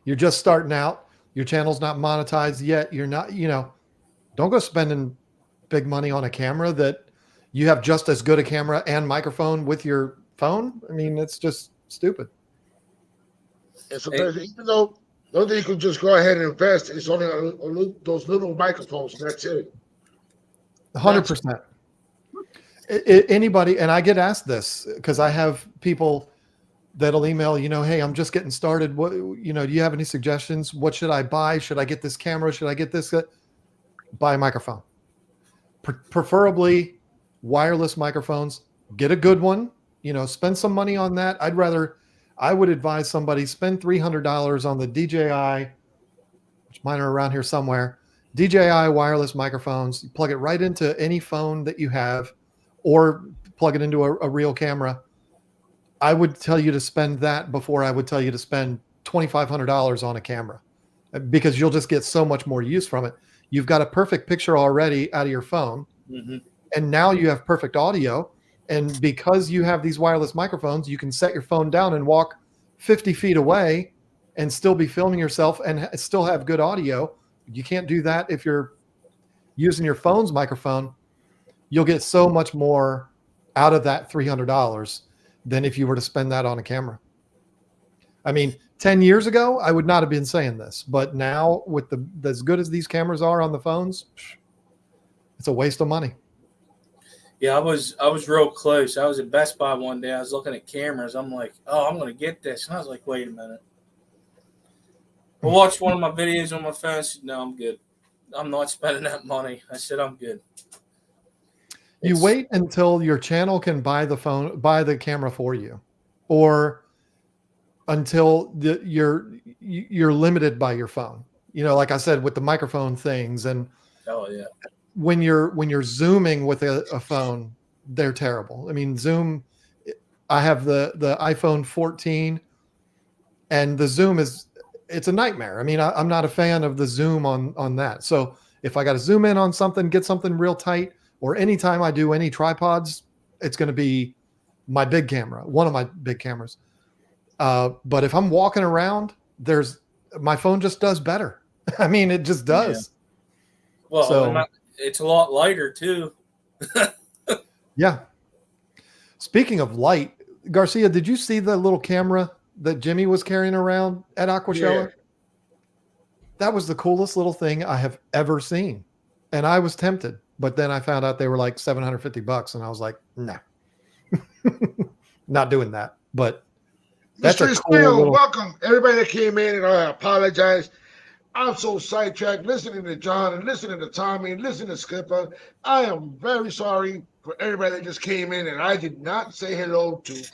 You're just starting out. Your channel's not monetized yet. You're not, don't go spending big money on a camera that you have just as good a camera and microphone with your phone. It's just stupid. And sometimes, even though you can just go ahead and invest, it's only those little microphones. That's it. 100%. Anybody, and I get asked this because I have people that'll email, hey, I'm just getting started. What, do you have any suggestions? What should I buy? Should I get this camera? Should I get this? Buy a microphone. Preferably wireless microphones. Get a good one. Spend some money on that. I would advise somebody spend $300 on the DJI, which mine are around here somewhere. DJI wireless microphones. You plug it right into any phone that you have, or plug it into a real camera. I would tell you to spend that before I would tell you to spend $2,500 on a camera, because you'll just get so much more use from it. You've got a perfect picture already out of your phone, and now you have perfect audio. And because you have these wireless microphones, you can set your phone down and walk 50 feet away and still be filming yourself and still have good audio. You can't do that if you're using your phone's microphone. You'll get so much more out of that $300 than if you were to spend that on a camera. 10 years ago, I would not have been saying this, but now with as good as these cameras are on the phones, it's a waste of money. Yeah, I was real close. I was at Best Buy one day. I was looking at cameras. I'm like, oh, I'm gonna get this. And I was like, wait a minute. I watched one of my videos on my phone. I said, no, I'm good. I'm not spending that money. I said, I'm good. You It's- wait until your channel can buy the camera for you, or until you're limited by your phone. You know, like I said, with the microphone things, and Oh yeah. when you're zooming with a phone, they're terrible. I mean, Zoom. I have the iPhone 14, and the zoom it's a nightmare. I mean, I'm not a fan of the zoom on that. So if I got to zoom in on something, get something real tight, or anytime I do any tripods, it's going to be my big camera, one of my big cameras. But if I'm walking around, my phone just does better. I mean, it just does. Well, So it's a lot lighter too. yeah. Speaking of light, Garcia, did you see the little camera that Jimmy was carrying around at Aquashella? Yeah. That was the coolest little thing I have ever seen. And I was tempted, but then I found out they were like $750 and I was like, no, not doing that. But that's a Mr. cool Steele, little, welcome. Everybody that came in, and I apologize. I'm so sidetracked listening to John and listening to Tommy and listening to Skipper. I am very sorry for everybody that just came in and I did not say hello to.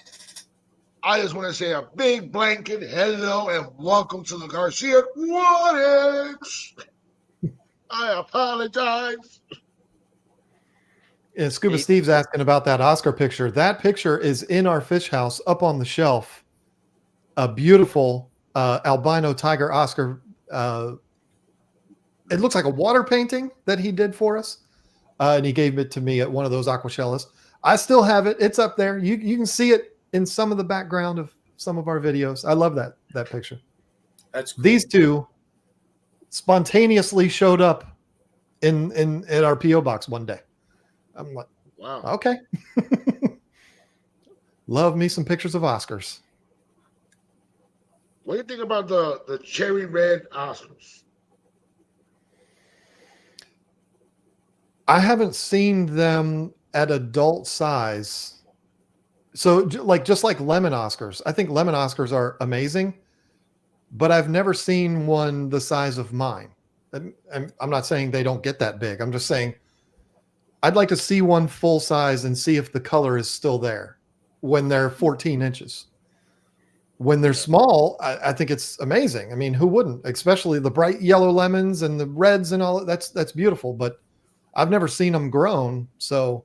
I just want to say a big blanket hello and welcome to the Garcia Aquatics. I apologize. and Scuba Hey. Steve's asking about that Oscar picture. That picture is in our fish house up on the shelf. A beautiful albino tiger Oscar. It looks like a water painting that he did for us. And he gave it to me at one of those Aquashellas. I still have it. It's up there. You can see it in some of the background of some of our videos. I love that picture. That's cool. These two spontaneously showed up in our PO box one day. I'm like, Wow. okay. Love me some pictures of Oscars. What do you think about the cherry red Oscars? I haven't seen them at adult size. So just like lemon Oscars. I think lemon Oscars are amazing, but I've never seen one the size of mine. I'm not saying they don't get that big. I'm just saying I'd like to see one full size and see if the color is still there when they're 14 inches. When they're small, I think it's amazing. I mean, who wouldn't? Especially the bright yellow lemons and the reds and all. That's beautiful. But I've never seen them grown. So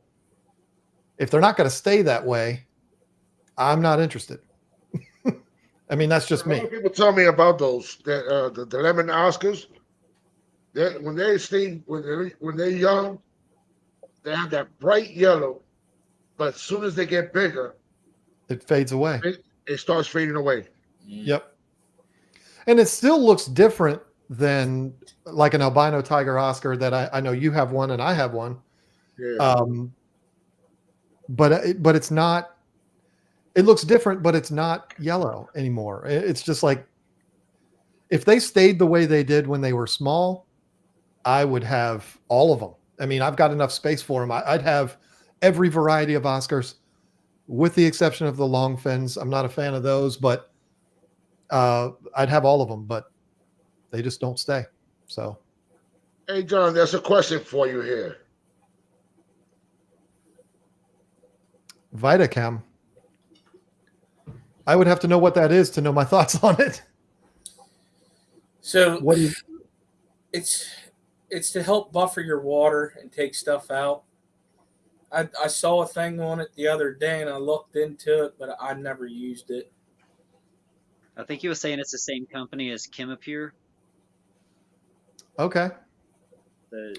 if they're not going to stay that way, I'm not interested. I mean, that's just A lot me. of people tell me about those the lemon Oscars. When they're young, they have that bright yellow, but as soon as they get bigger, It fades away. it starts fading away. Yep. And it still looks different than like an albino tiger Oscar that I know you have one and I have one. Yeah. But it's not, it looks different, but it's not yellow anymore. It's just like, if they stayed the way they did when they were small, I would have all of them. I mean, I've got enough space for them. I'd have every variety of Oscars with the exception of the long fins. I'm not a fan of those, but I'd have all of them, but they just don't stay. So, Hey, John, there's a question for you here. Vitacam. I would have to know what that is to know my thoughts on it. So What do you, it's to help buffer your water and take stuff out. I saw a thing on it the other day and I looked into it, but I never used it. I think he was saying it's the same company as Chemipure. okay.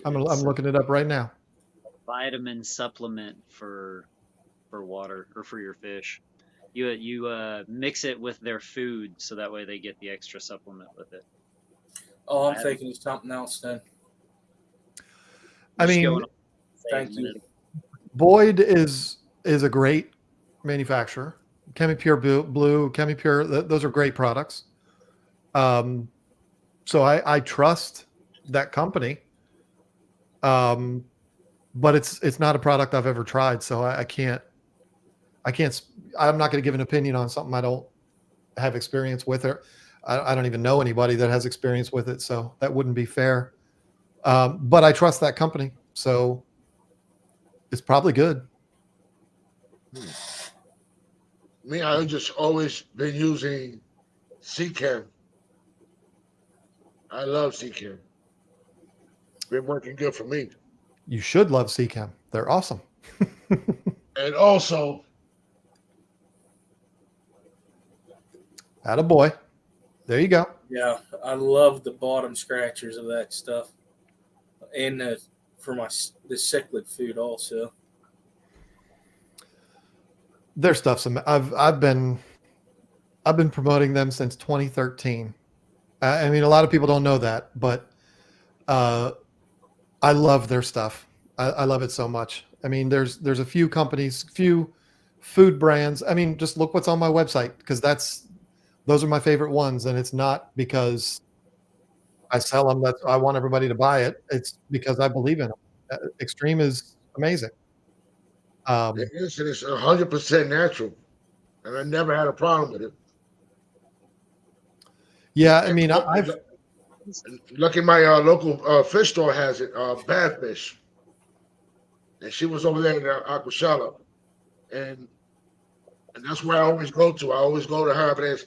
I'm It's looking it up right now. a vitamin supplement for water or for your fish. You mix it with their food so that way they get the extra supplement with it. Oh, I'm I- thinking of something else then. I Just mean, going on- Thank you. Boyd is a great manufacturer. Chemipure Blue, Chemipure, those are great products. So I trust that company. but it's not a product I've ever tried, so I can't. I'm not going to give an opinion on something I don't have experience with, or I don't even know anybody that has experience with it, so that wouldn't be fair. But I trust that company, so it's probably good. Me, I just always been using Seachem. I love Seachem. Been working good for me. You should love Seachem. They're awesome. And also, Attaboy. There you go. Yeah, I love the bottom scratchers of that stuff, and for the cichlid food also. Their stuff's I've been promoting them since 2013. I mean, a lot of people don't know that, but I love their stuff. I love it so much. I mean, there's a few companies, few food brands. I mean, just look what's on my website, because those are my favorite ones, and it's not because I sell them that I want everybody to buy it. It's because I believe in them. Extreme is amazing. it is, and it's 100% natural. And I never had a problem with it. Yeah, I mean, Lucky my local fish store has it, Bad Fish. And she was over there in Aquashella. And that's where I always go to. I always go to her, but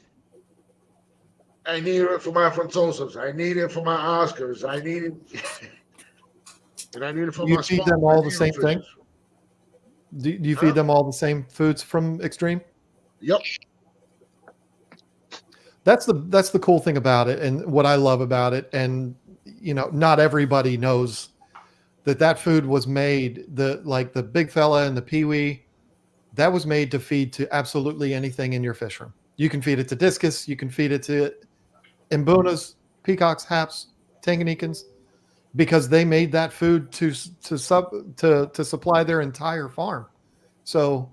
I need it for my Franzosas. I need it for my Oscars. I need it. And I need it for you my feed small- them all my the same thing? fishes. Do you feed them all the same foods from Extreme? Yep. That's the cool thing about it, and what I love about it. And not everybody knows that food was made, the big fella and the peewee, that was made to feed to absolutely anything in your fish room. You can feed it to discus, you can feed it to imbunas, peacocks, haps, tanganikans, because they made that food to supply their entire farm. So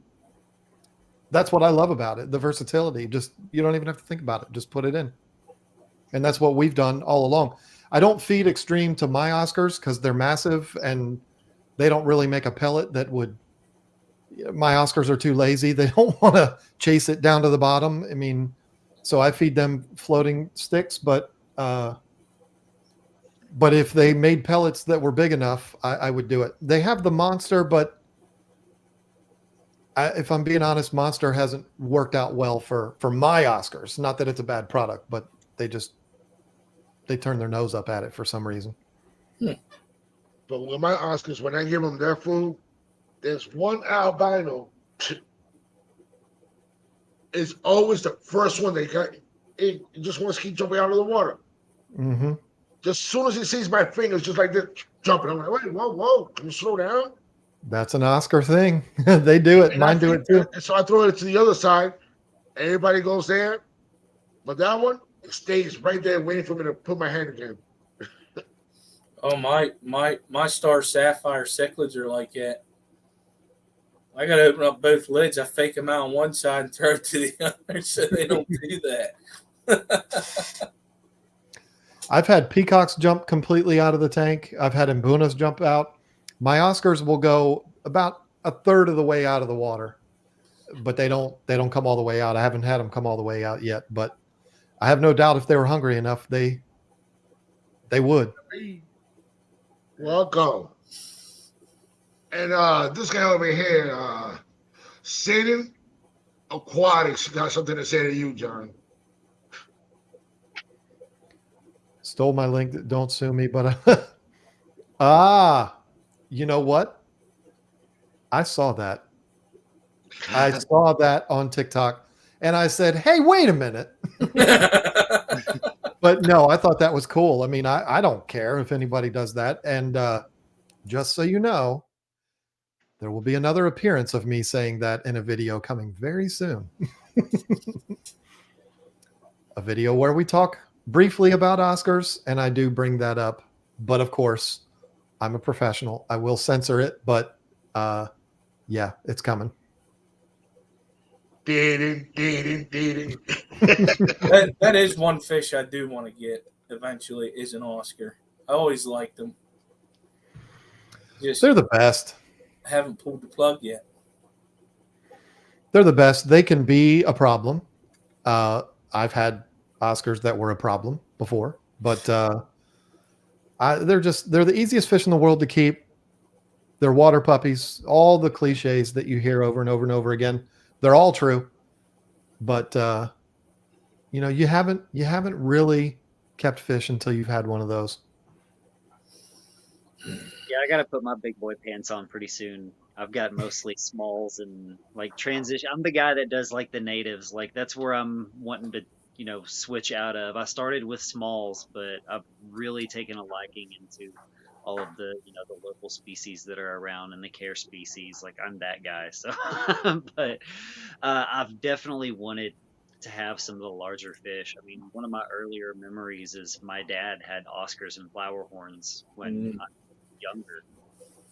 that's what I love about it, the versatility. Just, you don't even have to think about it. Just put it in. And that's what we've done all along. I don't feed Extreme to my Oscars because they're massive and they don't really make a pellet that would. My Oscars are too lazy. They don't want to chase it down to the bottom. I mean, so I feed them floating sticks, but if they made pellets that were big enough, I would do it. They have the Monster, but if I'm being honest, Monster hasn't worked out well for my Oscars. Not that it's a bad product, but they turn their nose up at it for some reason. But with my Oscars, when I give them their food, there's one albino. It's always the first one they got. It just wants to keep jumping out of the water. Mm-hmm. Just as soon as he sees my fingers, just like this, jumping. I'm like, wait, whoa, can you slow down? That's an Oscar thing. They do it. And Mine do it too. And so I throw it to the other side. Everybody goes there. But that one, it stays right there waiting for me to put my hand again. Oh, my Star Sapphire cichlids are like that. I got to open up both lids. I fake them out on one side and throw it to the other so they don't do that. I've had peacocks jump completely out of the tank. I've had imbunas jump out. My Oscars will go about a third of the way out of the water, but they don't come all the way out. I haven't had them come all the way out yet, but I have no doubt if they were hungry enough, they would. Welcome. And this guy over here, Satan Aquatics, got something to say to you, John. Stole my link. Don't sue me, but you know what? I saw that. I saw that on TikTok, and I said, "Hey, wait a minute." But no, I thought that was cool. I mean, I don't care if anybody does that. And just so you know, there will be another appearance of me saying that in a video coming very soon. A video where we talk briefly about Oscars, and I do bring that up. But of course, I'm a professional. I will censor it, but yeah, it's coming. That is one fish I do want to get eventually is an Oscar. I always liked them. Just They're the best. haven't pulled the plug yet. They're the best. They can be a problem. I've had Oscars that were a problem before, but they're the easiest fish in the world to keep. They're water puppies. All the cliches that you hear over and over and over again, they're all true. But you haven't really kept fish until you've had one of those. Yeah, I gotta put my big boy pants on pretty soon. I've got mostly smalls and like transition. I'm the guy that does like the natives. Like that's where I'm wanting to, switch out of. I started with smalls, but I've really taken a liking into all of the, the local species that are around and the care species. Like I'm that guy. So, but I've definitely wanted to have some of the larger fish. I mean, one of my earlier memories is my dad had Oscars and flower horns when I was younger,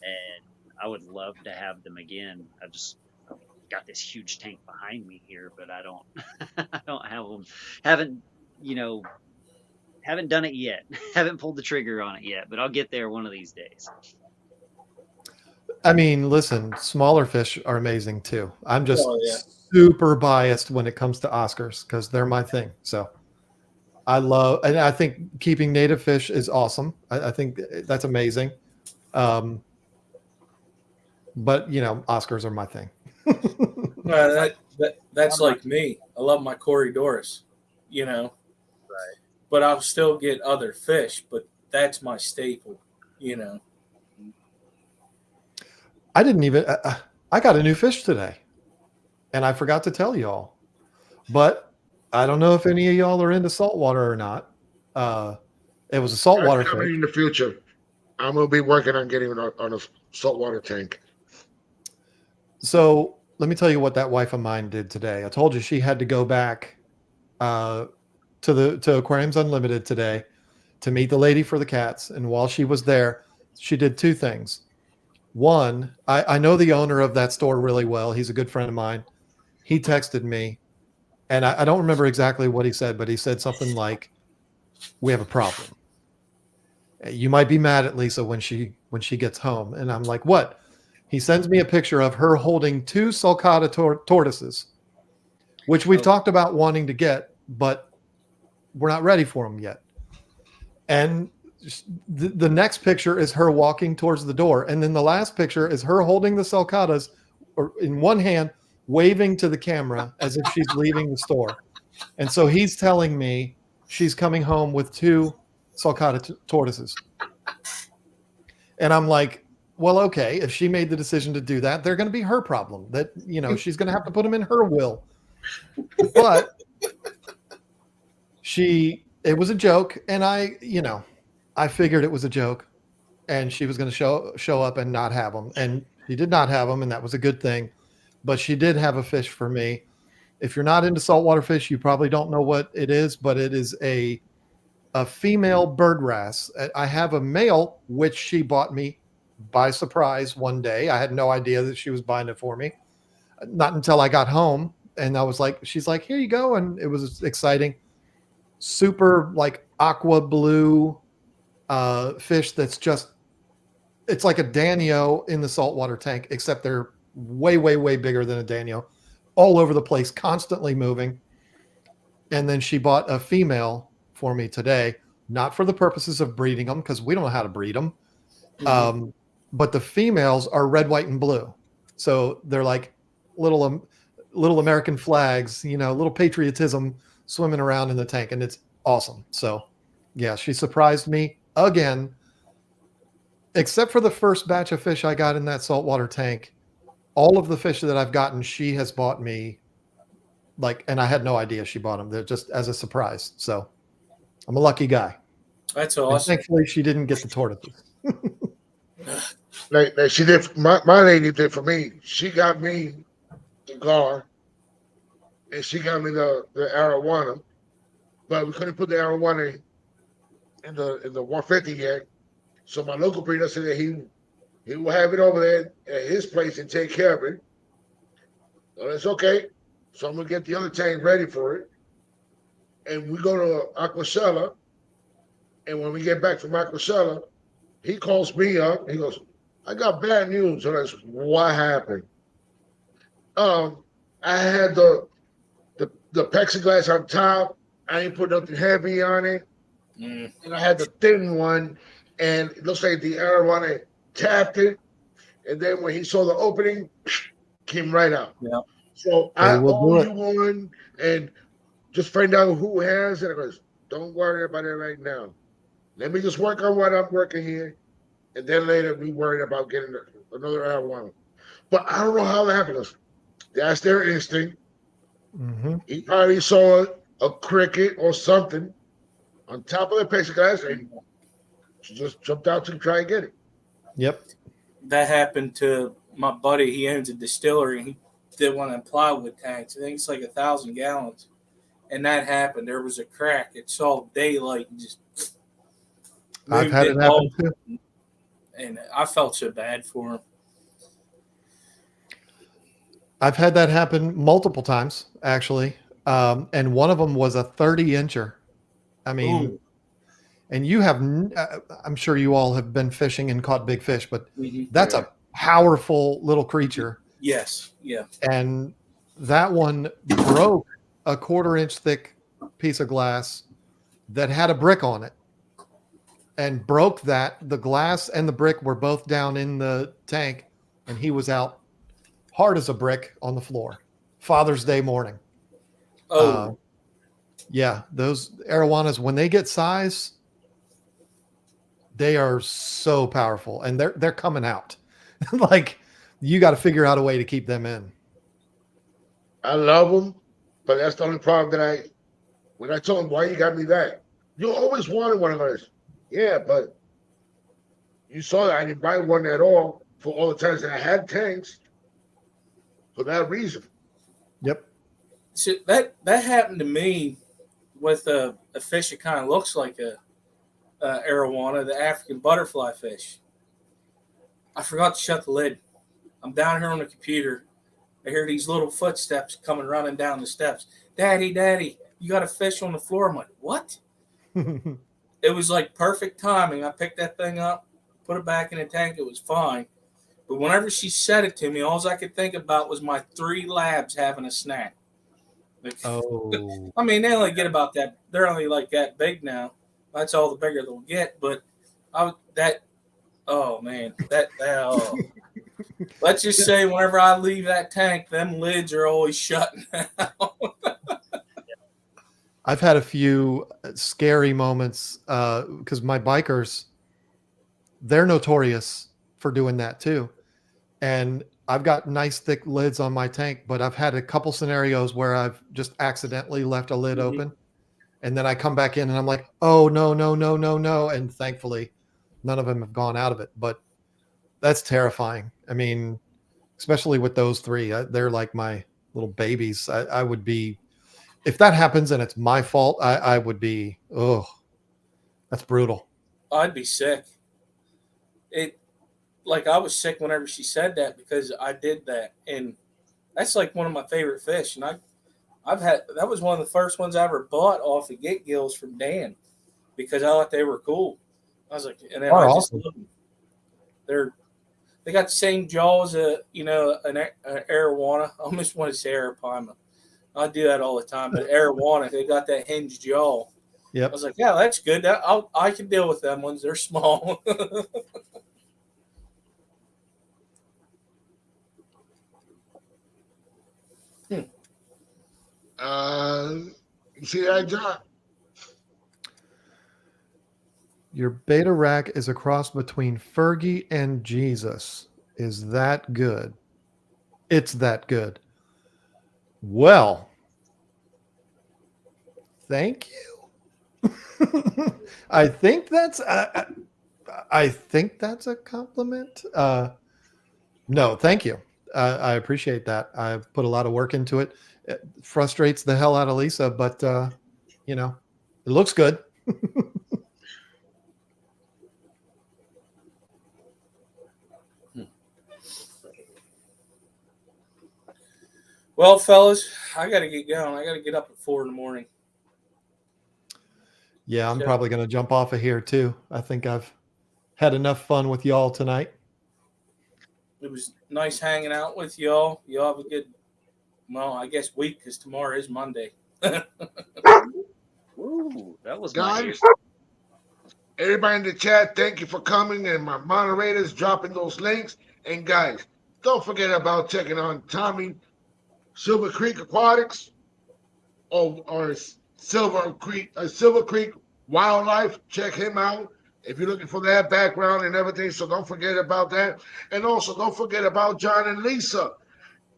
and I would love to have them again. I just got this huge tank behind me here, but I don't, I don't have them. Haven't, you know, haven't done it yet. Haven't pulled the trigger on it yet, but I'll get there one of these days. I mean, listen, smaller fish are amazing too. I'm just yeah. super biased when it comes to Oscars because they're my thing. So and I think keeping native fish is awesome. I think that's amazing. But Oscars are my thing. That's like me. I love my Corydoras, Right. but I'll still get other fish, but that's my staple, I didn't even, I got a new fish today and I forgot to tell y'all, but I don't know if any of y'all are into saltwater or not. It was a saltwater That's coming fish. in the future. I'm going to be working on getting on a saltwater tank. So let me tell you what that wife of mine did today. I told you she had to go back to Aquariums Unlimited today to meet the lady for the cats. And while she was there, she did two things. One, I know the owner of that store really well. He's a good friend of mine. He texted me, and I don't remember exactly what he said, but he said something like, "We have a problem. You might be mad at Lisa when she gets home." And I'm like, "What?" He sends me a picture of her holding two sulcata tortoises, which we've talked about wanting to get, but we're not ready for them yet. And the next picture is her walking towards the door. And then the last picture is her holding the sulcatas in one hand, waving to the camera as if she's leaving the store. And so he's telling me she's coming home with two sulcata tortoises. And I'm like, well, okay, if she made the decision to do that, they're going to be her problem. That, she's going to have to put them in her will. But it was a joke. And I figured it was a joke, and she was going to show up and not have them. And she did not have them, and that was a good thing. But she did have a fish for me. If you're not into saltwater fish, you probably don't know what it is, but it is a female bird wrasse. I have a male, which she bought me by surprise one day. I had no idea that she was buying it for me. Not until I got home, and she's like, "Here you go." And it was exciting. Super like aqua blue fish it's like a Danio in the saltwater tank, except they're way, way, way bigger than a Danio, all over the place, constantly moving. And then she bought a female for me today, not for the purposes of breeding them, because we don't know how to breed them. Mm-hmm. But the females are red, white, and blue. So they're like little American flags, little patriotism swimming around in the tank. And it's awesome. So yeah, she surprised me again, except for the first batch of fish I got in that saltwater tank. All of the fish that I've gotten, she has bought me, and I had no idea she bought them. They're just as a surprise. So I'm a lucky guy. That's awesome. And thankfully, she didn't get the tortoises. like she did, my lady did for me. She got me the gar, and she got me the arowana, but we couldn't put the arowana in the 150 yet. So my local breeder said that he will have it over there at his place and take care of it. So that's okay. So I'm gonna get the other tank ready for it. And we go to Aquacella. And when we get back from Aquacella, he calls me up. He goes, I got bad news. So that's what happened. I had the plexiglass on top. I ain't put nothing heavy on it, Mm. and I had the thin one, and it looks like the arowana tapped it, and then when he saw the opening, came right out. Yeah. So They I will owe do it. you one, and just find out who has it. I goes, don't worry about it right now. Let me just work on what I'm working here, and then later be worried about getting another arowana. But I don't know how that happens. That's their instinct. Hmm. He probably saw a cricket or something on top of the plexiglass and she just jumped out to try and get it. Yep. That happened to my buddy. He owns a distillery, and he did one of plywood tanks. I think it's like 1,000 gallons. And that happened. There was a crack. It saw daylight and just I've moved had it it all. happen too. And I felt so bad for him. I've had that happen multiple times, actually. And one of them was a 30-incher. I mean, Ooh. and you have, I'm sure you all have been fishing and caught big fish, but Mhm. that's Yeah. a powerful little creature. Yes. Yeah. And that one broke a 1/4 inch thick piece of glass that had a brick on it and broke that. The glass and the brick were both down in the tank, and he was out hard as a brick on the floor. Father's Day morning. Oh, Yeah, those arowanas, when they get size, they are so powerful, and they're coming out. Like, you got to figure out a way to keep them in. I love them, but that's the only problem that when I told him, why you got me that? You always wanted one of those. Yeah, but you saw that I didn't buy one at all for all the times that I had tanks for that reason. Yep. so that happened to me with a fish that kind of looks like a arowana, the African butterfly fish. I forgot to shut the lid. I'm down here on the computer. I hear these little footsteps coming running down the steps. Daddy, Daddy, you got a fish on the floor. I'm like, what? It was like perfect timing. I picked that thing up, put it back in the tank. It was fine. But whenever she said it to me, all I could think about was my 3 labs having a snack. Like, Oh, I mean, they only get about that. They're only like that big now. That's all the bigger they'll get. But oh man, oh. Let's just say whenever I leave that tank, them lids are always shutting. I've had a few scary moments because my bikers, they're notorious for doing that too. And I've got nice thick lids on my tank, but I've had a couple scenarios where I've just accidentally left a lid Mhm. open. And then I come back in and I'm like, oh, no, no, no, no, no. And thankfully, none of them have gone out of it. But that's terrifying. I mean, especially with those 3, they're like my little babies. I would be, if that happens and it's my fault, I would be, oh, that's brutal. I'd be sick. It like I was sick whenever she said that because I did that, and that's like one of my favorite fish. And I've had that was one of the first ones I ever bought off of Get Gills from Dan because I thought they were cool. I was like, and then Oh, I just awesome. love them. They got the same jaws, an arowana. I almost want to say arapaima. I do that all the time, but arowana, they got that hinged jaw. I Yep. was like, yeah, that's good. I can deal with them ones. They're small. You see that, John? Your beta rack is a cross between Fergie and Jesus. Is that good? It's that good. Well, thank you. I think that's a compliment. No, thank you. I appreciate that. I've put a lot of work into it. It frustrates the hell out of Lisa, but it looks good. Well, fellas, I got to get going. I got to get up at 4 in the morning. Yeah, I'm So- probably going to jump off of here too. I think I've had enough fun with y'all tonight. It was nice hanging out with y'all. Y'all have a good, well, I guess week, because tomorrow is Monday. Woo, that was my ears. Guys, everybody in the chat, thank you for coming, and my moderators dropping those links. And guys, don't forget about checking on Tommy Silver Creek Aquatics or Silver Creek Wildlife. Check him out if you're looking for that background and everything. So don't forget about that. And also don't forget about John and Lisa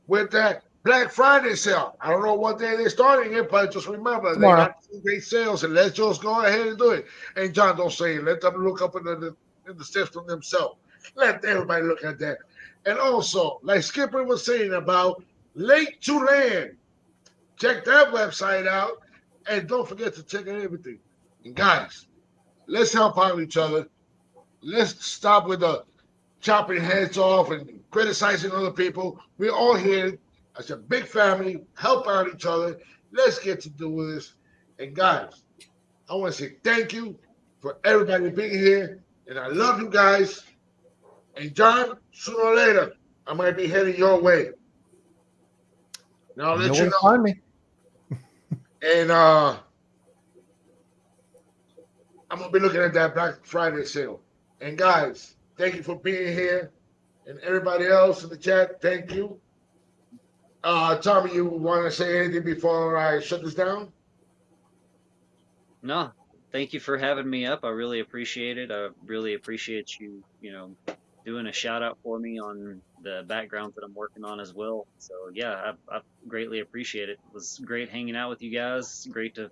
with that Black Friday sale. I don't know what day they're starting it, but just remember Tomorrow. they got great sales, and let's just go ahead and do it. And John, don't say it. Let them look up in the system themselves. Let everybody look at that. And also, like Skipper was saying about Lake to Land, check that website out, and don't forget to check out everything. And guys, let's help out each other. Let's stop with the chopping heads off and criticizing other people. We're all here as a big family, help out each other. Let's get to do this. And guys, I want to say thank you for everybody being here. And I love you guys. And John, sooner or later, I might be heading your way. Now I'll let you know. Find me. And I'm gonna be looking at that Black Friday sale. And guys, thank you for being here. And everybody else in the chat, thank you. Tommy, you want to say anything before I shut this down? No, thank you for having me up. I really appreciate it. I really appreciate you, doing a shout out for me on the backgrounds that I'm working on as well. So yeah, I greatly appreciate it. It was great hanging out with you guys. Great to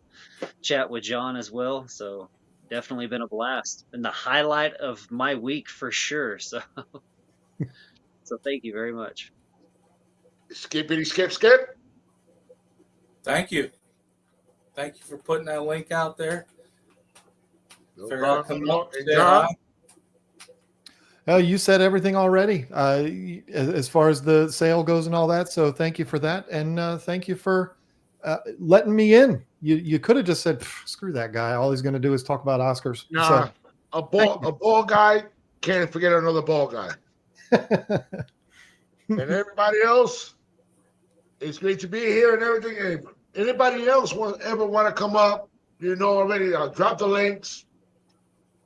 chat with John as well. So definitely been a blast and the highlight of my week for sure. So, so thank you very much. Skippity skip. Thank you. Thank you for putting that link out there. No Figure out problem. come up, And say John? hi. Oh, you said everything already as far as the sale goes and all that. So thank you for that. And thank you for letting me in. You could have just said, screw that guy. All he's going to do is talk about Oscars. Nah, So, a ball guy can't forget another ball guy. And everybody else, it's great to be here and everything. And anybody else ever want to come up, already, I'll drop the links.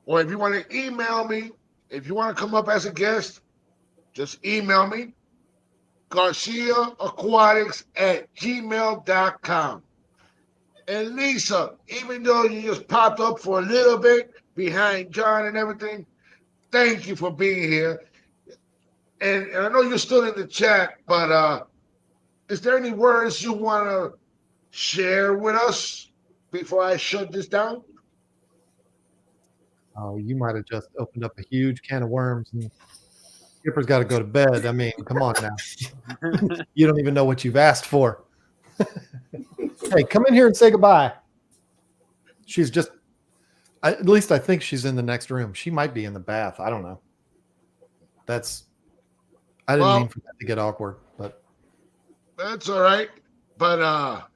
Or if you want to email me, if you want to come up as a guest, just email me, GarciaAquatics@gmail.com. And Lisa, even though you just popped up for a little bit behind John and everything, thank you for being here. And I know you're still in the chat, but is there any words you want to share with us before I shut this down? oh, you might have just opened up a huge can of worms. And Skipper's got to go to bed. I mean, come on now. You don't even know what you've asked for. Hey, come in here and say goodbye. She's just, at least I think she's in the next room. She might be in the bath. I don't know. I didn't mean for that to get awkward, but that's all right. But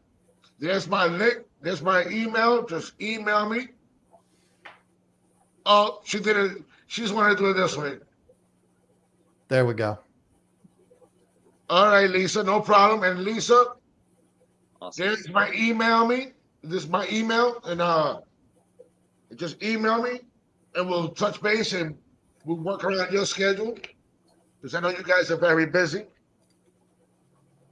there's my link. There's my email. Just email me. Oh, she did it. She just wanted to do it this way. there we go. All right, Lisa, no problem. And Lisa, Awesome. there's my email me. This is my email, and just email me, and we'll touch base and we'll work around your schedule because I know you guys are very busy.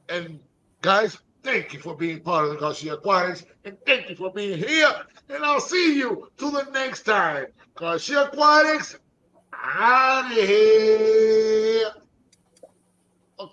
And guys, thank you for being part of the Garcia Aquatics, and thank you for being here. And I'll see you till the next time. Garcia Aquatics, out of here.